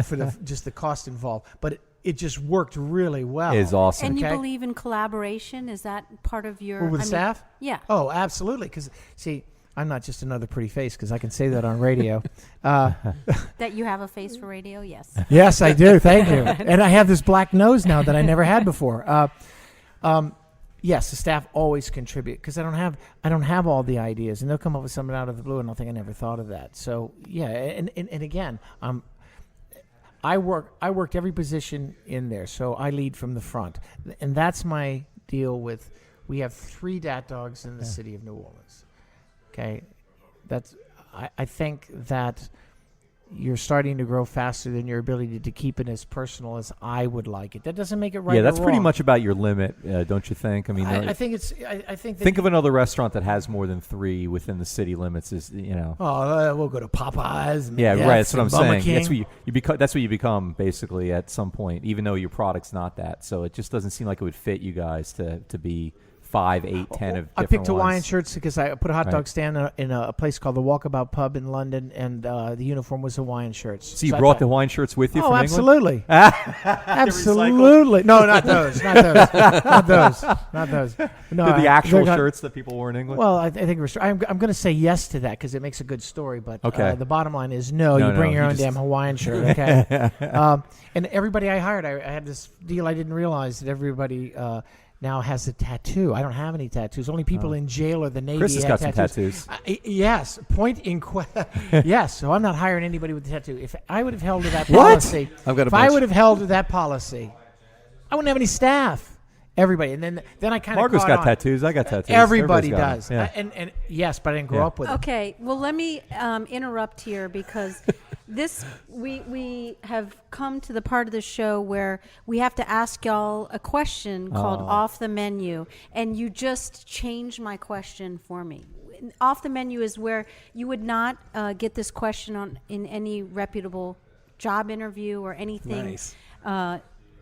for just the cost involved. But it just worked really well. It's awesome. And Okay. you believe in collaboration? Is that part of your... With staff? Yeah. Oh, absolutely. Because see, I'm not just another pretty face. Because I can say that on radio. That you have a face for radio? Yes. Yes, I do. Thank you. And I have this black nose now that I never had before. Yes, the staff always contribute because I don't have all the ideas, and they'll come up with something out of the blue, and I'll think I never thought of that. So yeah, and again, I worked every position in there, so I lead from the front, and that's my deal with. We have 3 Dat Dogs in the city of New Orleans. Okay, I think that you're starting to grow faster than your ability to keep it as personal as I would like it. That doesn't make it right. Yeah, that's or pretty wrong. much about your limit, don't you think? I mean, I think it's. I think. That think of another restaurant that has more than 3 within the city limits. We'll go to Popeyes. And Yeah, Yes, right. That's what I'm and Bubba saying. King. That's what you become. That's what you become basically at some point, even though your product's not that. So it just doesn't seem like it would fit you guys to be 5, 8, 10 of I different picked Hawaiian ones. shirts because I put a hot dog Right. stand in a place called the Walkabout Pub in London, and the uniform was Hawaiian shirts. So you I brought thought- the Hawaiian shirts with you Oh, from absolutely. England? Absolutely. No, not those. Not those. Not those. No, The actual they're not- shirts that people wore in England? Well, I think I'm going to say yes to that because it makes a good story. But Okay. the bottom line is no. No, You bring no, your you own just- damn Hawaiian shirt, okay? And everybody I hired, I had this deal. I didn't realize that everybody now has a tattoo. I don't have any tattoos. Only people in jail or the Navy Chris has have got some tattoos. Yes. Point in yes. So I'm not hiring anybody with a tattoo. If I would have held to that What? policy, I've got a if I bunch. would have held to that policy, I wouldn't have any staff. Everybody, and then I kind of Margo's got tattoos. I got tattoos. Everybody Everybody's does, got 'em. Yeah. and yes, but I didn't grow Yeah. up with it. Okay, well, let me interrupt here because we have come to the part of the show where we have to ask y'all a question called Off the Menu, and you just changed my question for me. Off the Menu is where you would not get this question in any reputable job interview or anything. Nice.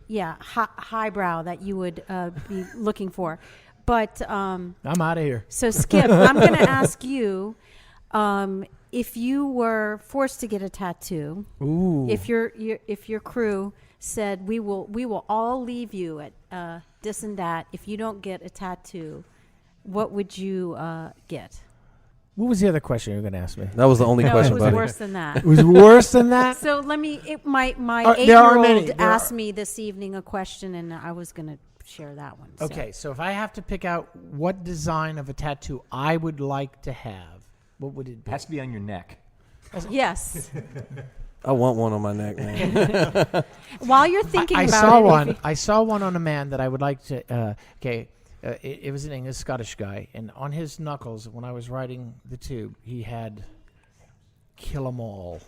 Highbrow that you would be looking for. But I'm out of here. so Skip, I'm going to ask you, if you were forced to get a tattoo, Ooh. if your crew said we will all leave you at Dis and Dat if you don't get a tattoo, what would you get? What was the other question you were going to ask me? That was the only No, question, it was buddy. worse than that. It was worse than that? So let me. My there are many. 8-year-old There asked are- me this evening a question, and I was going to share that one. So. Okay, so if I have to pick out what design of a tattoo I would like to have, what would it It be? has to be on your neck. Yes. I want one on my neck, man. While you're thinking I about saw it, if one. you- I saw one on a man that I would like to. It was an English Scottish guy, and on his knuckles, when I was riding the tube, he had "Kill 'em all."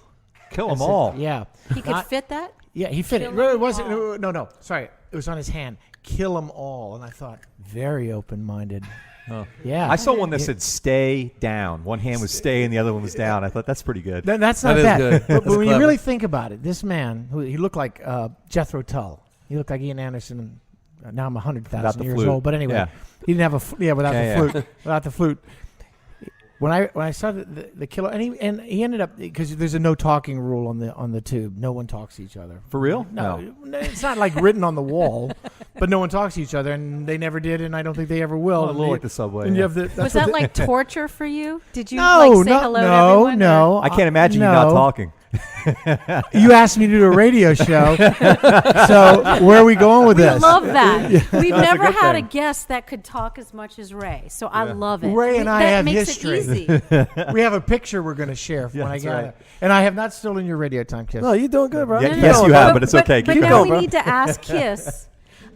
Kill them That's it. all. Yeah, he could fit that. Yeah, he fit it. Kill No, 'em it wasn't. all. No. Sorry, it was on his hand. Kill 'em all, and I thought very open-minded. Oh. Yeah, I saw one that said "stay down." One hand was stay and the other one was down. I thought that's pretty good. That's not That is bad. good. But That's when you clever. really think about it, this man, he looked like Jethro Tull. He looked like Ian Anderson. Now I'm Without 100,000 the years flute. old. But anyway, Yeah. he didn't have a without Yeah, the yeah. flute. Without the flute. When I saw the killer, and he ended up, because there's a no talking rule on the tube. No one talks to each other. For real? No, it's not like written on the wall, but no one talks to each other, and they never did, and I don't think they ever will. Oh, a And little they- like the subway. and you yeah. have the, that's Was what that the- like torture for you? Did you No, like say no, hello to no, everyone? no. I can't imagine you not no. talking. You asked me to do a radio show, so where are we going with We this? love that. We've That's a never good had thing. a guest that could talk as much as Ray, so I love it. Ray and I that have makes history. It easy. We have a picture we're going to share Yeah, when I that's get right. it. And I have not stolen your radio time, Kiss. No, you're doing good, bro. Yeah, No, yes, no, you have, but it's okay. But Keep now going, we bro. need to ask Kiss.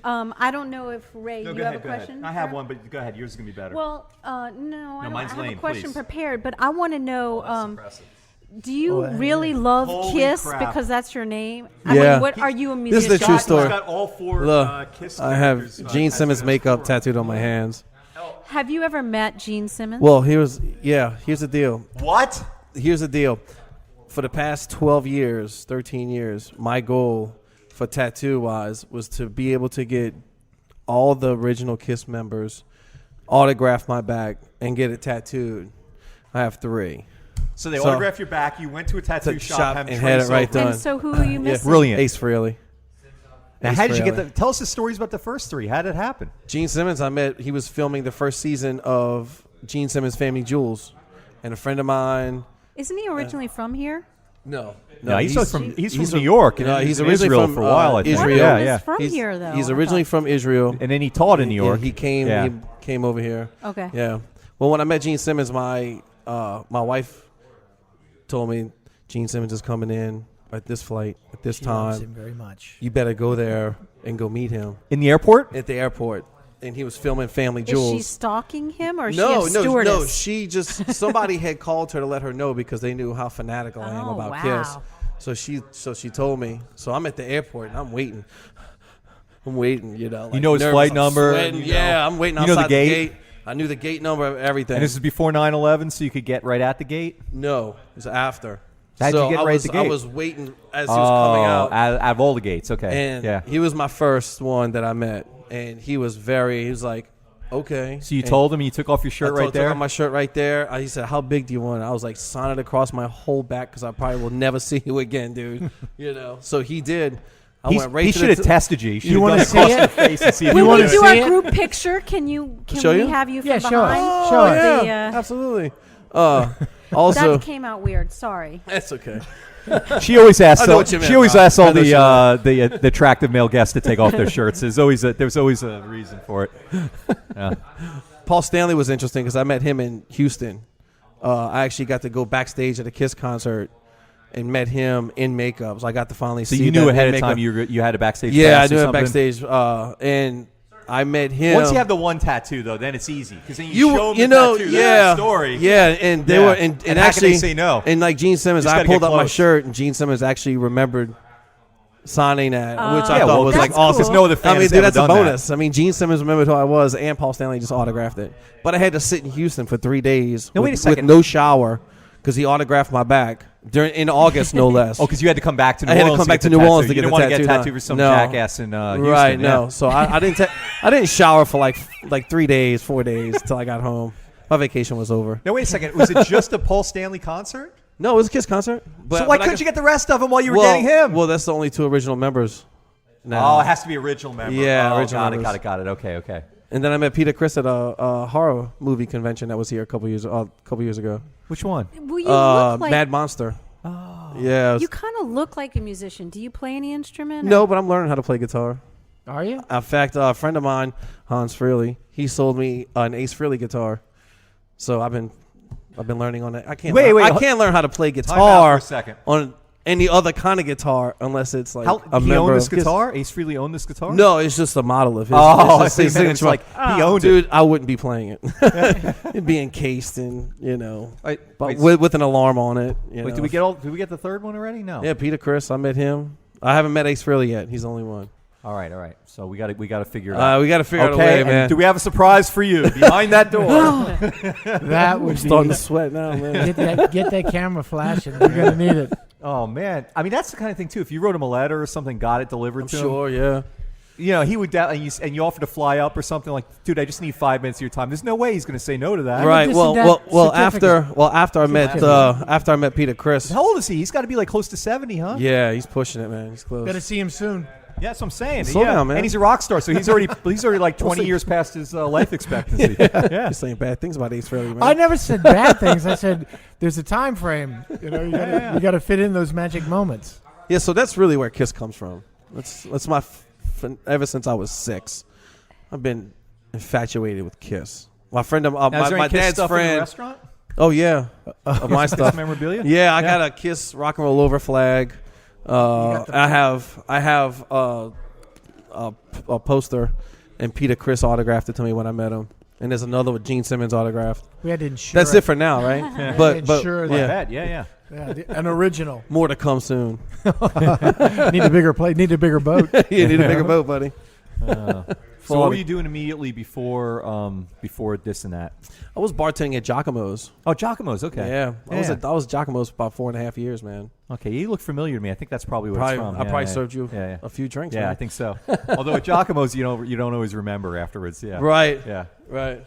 I don't know if Ray, No, you go have ahead, a go question. ahead. I have for- one, but go ahead. Yours is going to be better. Well, no, I don't mine's have a lame, question please. prepared, but I want to know. Impressive. Do you Oh, really love Holy Kiss crap. because that's your name? I Yeah. mean, what are you a This musician? is the true story. He's got all four Look, Kiss I have characters, Gene tattooed Simmons on makeup his tattooed on my hands. Have you ever met Gene Simmons? Well, here's the deal. What? Here's the deal. For the past 12 years, 13 years, my goal for tattoo-wise was to be able to get all the original Kiss members, autograph my back, and get it tattooed. I have 3. So they So- autograph your back. You went to a tattoo shop, have and them had trace it right over. done. and so who are you missing? Brilliant. Ace Frehley. Now, Ace how did you get Frehley. the? Tell us the stories about the first 3. How did it happen? Gene Simmons, I met. He was filming the first season of Gene Simmons' Family Jewels, and a friend of mine. Isn't he originally from here? No, No, he's from he's New York. And No, he he's was in originally Israel from for a while. I think. Israel. Yeah, Is yeah. from here though. He's I originally thought. from Israel. And then he taught in New York. Yeah, he came. Yeah. He came over here. Okay. Yeah. Well, when I met Gene Simmons, my wife told me Gene Simmons is coming in at this flight at this She loves time. him very much. You better go there and go meet him In the airport? at the airport. And he was filming Family Is Jewels. she stalking him or is No, she a no, stewardess? no. She just somebody had called her to let her know because they knew how fanatical I am Oh, about wow. Kiss. So she told me. So I'm at the airport and I'm waiting. I'm waiting, you know. You know his nervous, flight I'm number, sweating. you know. Yeah, I'm waiting You know outside the gate? I knew the gate number of everything. And this is before 9/11, so you could get right at the gate. No, it was after. How'd so you get I right was, at the gate? I was waiting as he was coming out. Out of all the gates. Okay. And yeah. he was my first one that I met. And he was like, okay. So you And told him you took off your shirt I right took there. off my shirt right there. He said, how big do you want it? I was like, sign it across my whole back because I probably will never see you again, dude. You know. So he did. I went right he to should the have tested you. He should have wanna done it see across it? your face and see if When you wanna we would. do see our it? group picture, can Show we you? have you from Yeah, show us. behind? Show us. yeah, The, absolutely. Also, that came out weird. Sorry. that's okay. She always asks. I know what you meant, She always Bob. asks all I know what you the attractive male guests to take off their shirts. There's always a reason for it. Yeah. Paul Stanley was interesting because I met him in Houston. I actually got to go backstage at a Kiss concert and met him in makeup. So I got to finally So see you knew that ahead in of time makeup. you had a backstage. Yeah, I pass or knew it something? backstage. And I met him. Once you have the one tattoo, though, then it's easy because then you show them you the know, tattoo. yeah, That's the story. yeah, and they Yeah. were, and And how can actually they say no? And like Gene Simmons, Just I gotta pulled get up my close. shirt, and Gene Simmons actually remembered signing that, which I Yeah, thought well, was that's like awesome. cool. No other fan I mean, has dude, ever that's a done that. bonus. I mean, Gene Simmons remembered who I was, and Paul Stanley just autographed it. But I had to sit in Houston for 3 days Now, wait a with second. no shower because he autographed my back. in August, no less. Oh, because you had to come back to New I had to Orleans. come back get to the New Orleans tattoo. to get You the didn't want to get tattoo tattooed done. for some No. jackass in Houston. Right, yeah. no. So I didn't shower for like 3 days, 4 days till I got home. My vacation was over. Now wait a second. Was it just a Paul Stanley concert? No, it was a Kiss concert. So why couldn't you get the rest of them while you were getting him? Well, that's the only 2 original members. Now. Oh, it has to be original member. Yeah, oh, original got members. it. Okay. And then I met Peter Criss at a horror movie convention that was here a couple years ago. Which one? Well, you look like Mad Monster. Oh. Yeah. you kind of look like a musician. Do you play any instrument? No, but I'm learning how to play guitar. Are you? In fact, a friend of mine, Hans Frehley, he sold me an Ace Frehley guitar. So I've been learning on that. I can't learn how to play Time out for guitar a second. on any other kind of guitar unless it's like a he member owned this of Kiss. guitar? Ace Frehley owned this guitar? No, it's just a model of his. Oh, it's just his signature. like he owned Dude, I wouldn't be playing it. It'd be encased in, but with an alarm on it. Wait, did we get the third one already? No. Yeah, Peter Criss. I met him. I haven't met Ace Frehley yet. He's the only one. All right. So we got to figure it out. We got to figure out a Okay, way, and man. do we have a surprise for you behind that door? That would I'm be. starting to sweat now, man. Get that camera flashing. You're gonna need it. Oh man, I mean that's the kind of thing too. If you wrote him a letter or something, got it delivered to him, Sure, yeah. he would. And you offered to fly up or something like, dude, I just need 5 minutes of your time. There's no way he's going to say no to that. Right. Dis Well, and Dat well, certificate. after I met Peter Criss. How old is he? He's got to be like close to 70, huh? Yeah, he's pushing it, man. He's close. Better see him soon. Yeah, that's what I'm saying. Slow down, man. And he's a rock star, so he's already like 20 years past his life expectancy. Yeah. He's saying bad things about Ace Frehley, man. I never said bad things. I said there's a time frame. You got to fit in those magic moments. Yeah, so that's really where Kiss comes from. That's my ever since I was 6. I've been infatuated with Kiss. My friend, Now, is there my any Kiss dad's stuff in the friend. restaurant? Oh yeah, of my Kiss stuff. memorabilia? Yeah, I got a Kiss rock and roll over flag. I have a poster, and Peter Criss autographed it to me when I met him. And there's another with Gene Simmons autographed. We had to insure. That's it. different now, right? Yeah. But Insure I yeah, bet. Yeah. Yeah, an original. more to come soon. Need a bigger plate. Need a bigger boat. You need a bigger boat, buddy. So what were you doing immediately before Dis and That? I was bartending at Giacomo's. Oh, Giacomo's. Okay. Yeah, I was Giacomo's for about 4.5 years, man. Okay, you look familiar to me. I think that's probably what it's from. I probably served you a few drinks. Yeah, man. I think so. Although at Giacomo's, you don't always remember afterwards. Yeah. Right. Yeah. Right.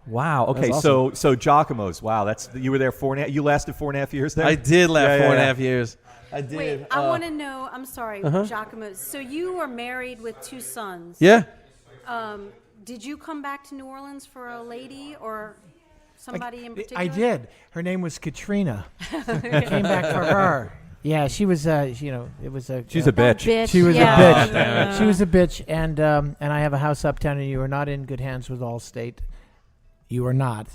Wow. Okay. That's awesome. So Giacomo's. Wow. You were there 4.5. You lasted 4.5 years there. I did last Yeah, 4.5 years. I did. Wait, I want to know. I'm sorry, Giacomo. So you were married with 2 sons. Yeah. Did you come back to New Orleans for a lady or somebody in particular? I did. Her name was Katrina. I came back for her. Yeah, she was. It was a. She's a bitch. She was yeah. a bitch. She was a bitch, and I have a house uptown, and you are not in good hands with Allstate. You are not,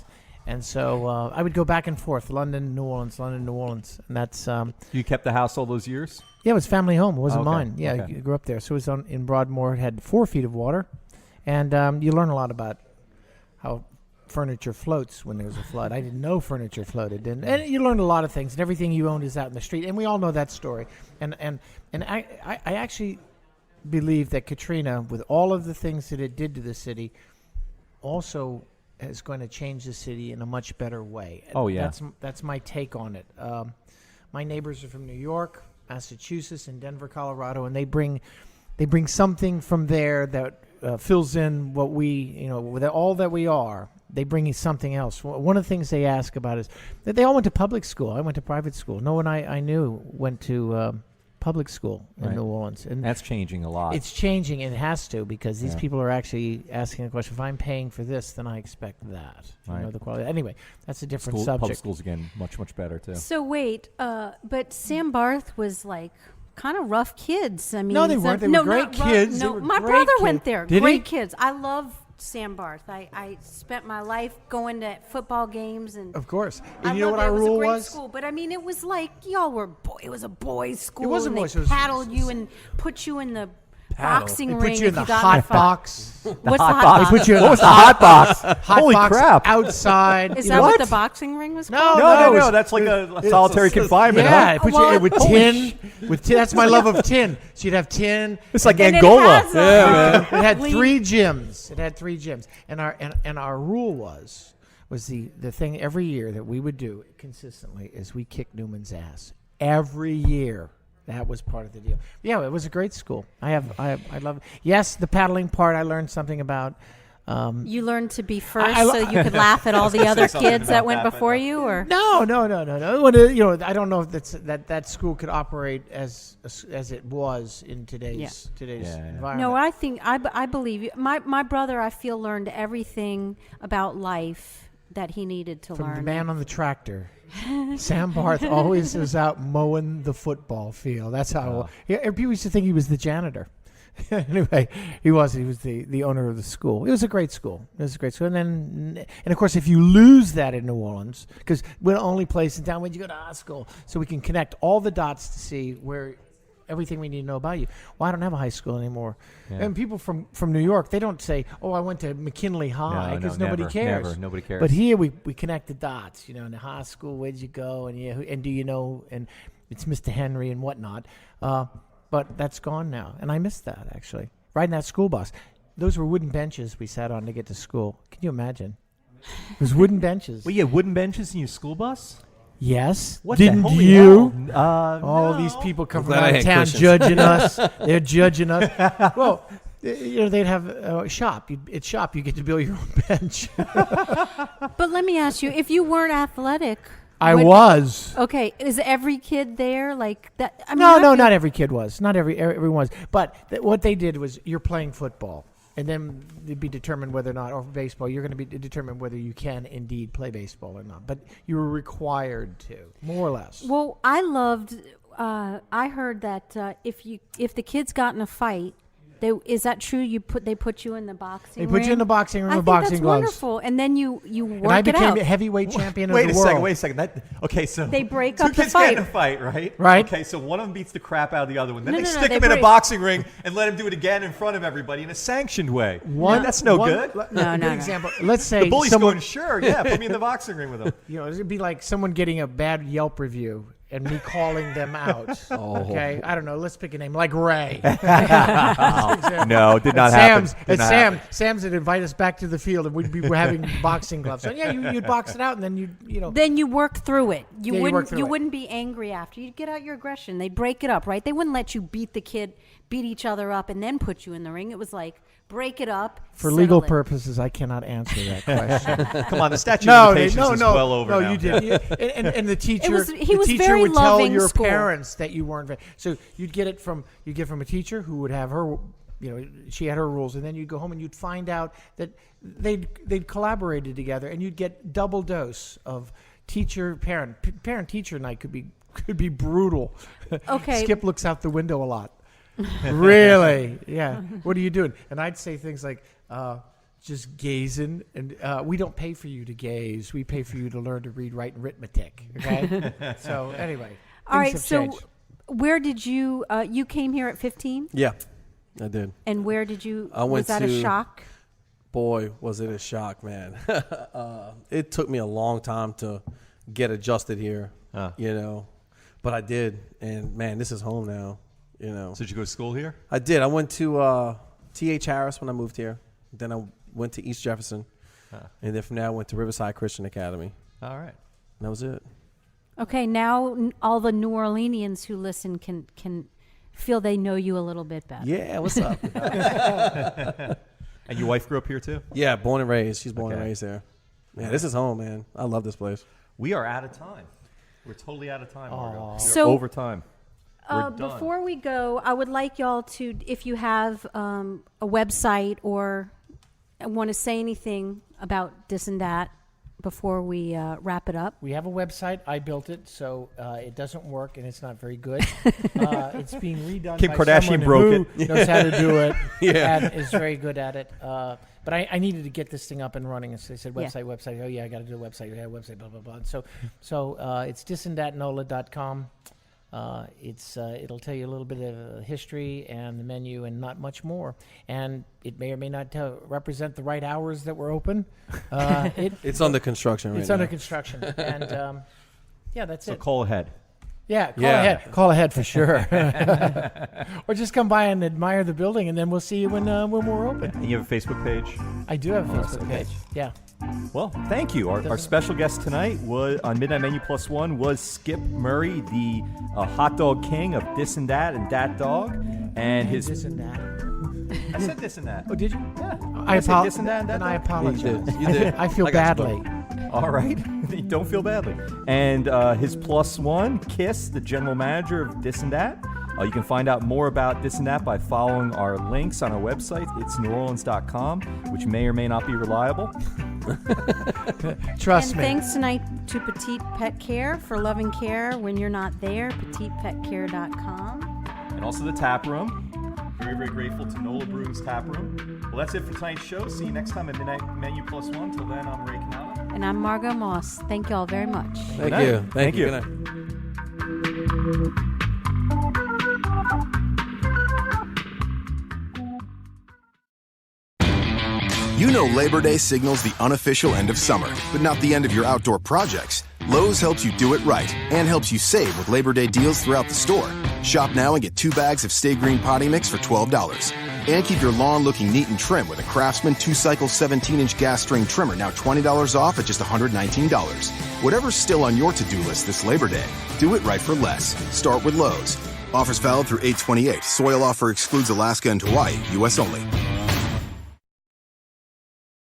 and so I would go back and forth, London, New Orleans, and that's. You kept the house all those years? Yeah, it was family home. It wasn't Okay, mine. Yeah, okay. I grew up there, so it was in Broadmoor. It had 4 feet of water, and you learn a lot about how furniture floats when there's a flood. I didn't know furniture floated, and you learn a lot of things. And everything you owned is out in the street, and we all know that story. And I actually believe that Katrina, with all of the things that it did to the city, also is going to change the city in a much better way. Oh, yeah. That's my take on it. My neighbors are from New York, Massachusetts, and Denver, Colorado, and they bring something from there that fills in what we, with all that we are. They bring you something else. One of the things they ask about is that they all went to public school. I went to private school. No one I knew went to public school in Right. New Orleans. And That's changing a lot. it's changing, and it has to, because these Yeah. people are actually asking the question, if I'm paying for this, then I expect that. Right. The quality. Anyway, that's a different Public subject. schools again, much better too. So wait, but Sam Barth was like kind of rough kids. I mean, No, they weren't. They were great not rough- kids. They No, were my great brother kids. went there. Did he? Great kids. I love Sam Barth. I spent my life going to football games and. Of course. I And you know loved what it. our It rule was a great was? school, but I mean, it was like y'all were. It was a boys' school. was a and boys'. They It was- paddled you and put you in the boxing They ring. put you in if the got in a hot fight. box. What's the hot box. box? They put you in What the was the hot box? hot Holy box crap. outside. Is you that know. what the boxing ring was No, called? No. That's like a solitary confinement. Yeah, Huh? it puts Well, you with tin. With tin. That's my love of tin. So you'd have tin. It's like And Angola. it has It had lean- 3 gyms. It had 3 gyms, and our rule was the thing every year that we would do consistently is we kicked Newman's ass every year. That was part of the deal. Yeah, it was a great school. I love it. Yes, the paddling part I learned something about. You learned to be first, I- so you could laugh at all the other something kids that about went that, but before no. you, or No. I don't know if that school could operate as it was in today's environment. no. I think I believe you. My brother, I feel, learned everything about life that he needed to From learn. the man on the tractor. Sam Barth always was out mowing the football field. That's how. People used to think he was the janitor. Anyway, he wasn't. He was the owner of the school. It was a great school. And of course, if you lose that in New Orleans, because we're the only place in town when you go to high school, so we can connect all the dots to see where everything we need to know about you. Well, I don't have a high school anymore. Yeah. And people from New York, they don't say, "Oh, I went to McKinley High," because nobody cares. Never. Nobody cares. But here we connect the dots. In the high school, where'd you go? And do you know? And it's Mr. Henry and whatnot. But that's gone now, and I miss that actually. Riding that school bus, those were wooden benches we sat on to get to school. Can you imagine? It was wooden benches. Well, you had wooden benches in your school bus? Yes. What the Didn't holy you? hell? All No. these people come I'm from glad I out of had town cushions. judging us. They're judging us. Well, they'd have a shop. At shop, you get to build your own bench. But let me ask you: if you weren't athletic, I would- was. Okay, is every kid there like that? I mean, No, I feel- not every kid was. Not everyone was. But what they did was you're playing football, and then it'd be determined whether or not, or baseball, you're going to be determined whether you can indeed play baseball or not. But you were required to, more or less. Well, I loved. I heard that if the kids got in a fight, is that true? They put you in the boxing. They put you in the boxing room I with think boxing that's gloves. wonderful, and then you And I work it became out. a heavyweight champion of Wait the a world. second. Wait a second. Okay, so They break two up the kids get in fight. a fight, right? Right. Okay, so one of them beats the crap out of the other one. Then No, they no, no, stick they him in a break- boxing ring and let him do it again in front of everybody in a sanctioned way. That's no good. No, Good no. example. Let's say The bully's someone, going, sure, yeah, put me in the boxing ring with him. it'd be like someone getting a bad Yelp review and me calling them out. Okay, I don't know. Let's pick a name like Ray. No, did not happen. Did not happen. Sam's would invite us back to the field, and we'd be having boxing gloves. So yeah, you'd box it out, and then you Then you work through it. You Yeah, you work wouldn't. through You it. wouldn't be angry after. You'd get out your aggression. They'd break it up, right? They wouldn't let you beat each other up, and then put you in the ring. It was like break it up. For settle legal it. purposes, I cannot answer that question. Come on, the statute of limitations is well over no, now. you did. And the teacher, he was the teacher very would tell loving your school. parents that you weren't. So you'd get from a teacher who would have her. She had her rules, and then you'd go home and you'd find out that they'd collaborated together, and you'd get double dose of parent teacher night could be brutal. Okay. Skip looks out the window a lot. Really? Yeah. What are you doing? And I'd say things like, just gazing, and we don't pay for you to gaze. We pay for you to learn to read, write, and arithmetic. Okay. So anyway, All right. things have So, changed. where did you? You came here at 15, Yeah, I did. and where did you? I went was that a to- shock? Boy, was it a shock, man. It took me a long time to get adjusted here, but I did. And, man, this is home now, So did you go to school here? I did. I went to T.H. Harris when I moved here. Then I went to East Jefferson. And then from there I went to Riverside Christian Academy. All right. And that was it. Okay. Now all the New Orleanians who listen can feel they know you a little bit better. Yeah, what's up? And your wife grew up here too? Yeah, born and raised. She's born and Okay. raised there. Yeah, this is home, man. I love this place. We are out of time. We're totally out of time, Margo. We're So- over time. We're done. Before we go, I would like y'all to, if you have a website or want to say anything about Dis and Dat before we wrap it up. We have a website. I built it, so it doesn't work, and it's not very good. It's being redone Kim by Kardashian someone broke who knows how to do it Yeah. and is very good at it. But I needed to get this thing up and running, and so they said, Yeah. website. Oh, yeah, I got to do a website. Yeah, website, blah, blah, blah. So it's disanddatnola.com. It'll tell you a little bit of history and the menu and not much more. And it may or may not represent the right hours that we're open. It's under construction right now. It's under construction. And that's it. So call ahead. Yeah, ahead. Call ahead for sure. Or just come by and admire the building, and then we'll see you when we're open. And you have a Facebook page? I do have a Facebook page. Yeah. Well, thank you. Our special guest tonight was on Midnight Menu Plus One was Skip Murray, the hot dog king of Dis and Dat Dog, and his Dis and That. I said Dis and That. Oh, did you? Yeah. I said Dis and Dat. Then I apologize. You did. I feel I got you, badly. All right. Don't feel badly. And his plus one, Kiss, the general manager of Dis and Dat. You can find out more about Dis and That by following our links on our website. It's neworleans.com, which may or may not be reliable. Trust and me. thanks tonight to Petite Pet Care for loving care when you're not there, petitepetcare.com. And also the tap room. Very, very grateful to NOLA Brewing Tap Room. Well, that's it for tonight's show. See you next time at Midnight Menu Plus One. Till then, I'm Ray Canada. And I'm Margot Moss. Thank you all very much. Thank you. Thank you. Good night. You know Labor Day signals the unofficial end of summer, but not the end of your outdoor projects. Lowe's helps you do it right and helps you save with Labor Day deals throughout the store. Shop now and get 2 bags of Stay Green Potty Mix for $12. And keep your lawn looking neat and trim with a Craftsman 2-cycle 17-inch gas string trimmer, now $20 off at just $119. Whatever's still on your to-do list this Labor Day, do it right for less. Start with Lowe's. Offers valid through 8/28. Soil offer excludes Alaska and Hawaii, U.S. only.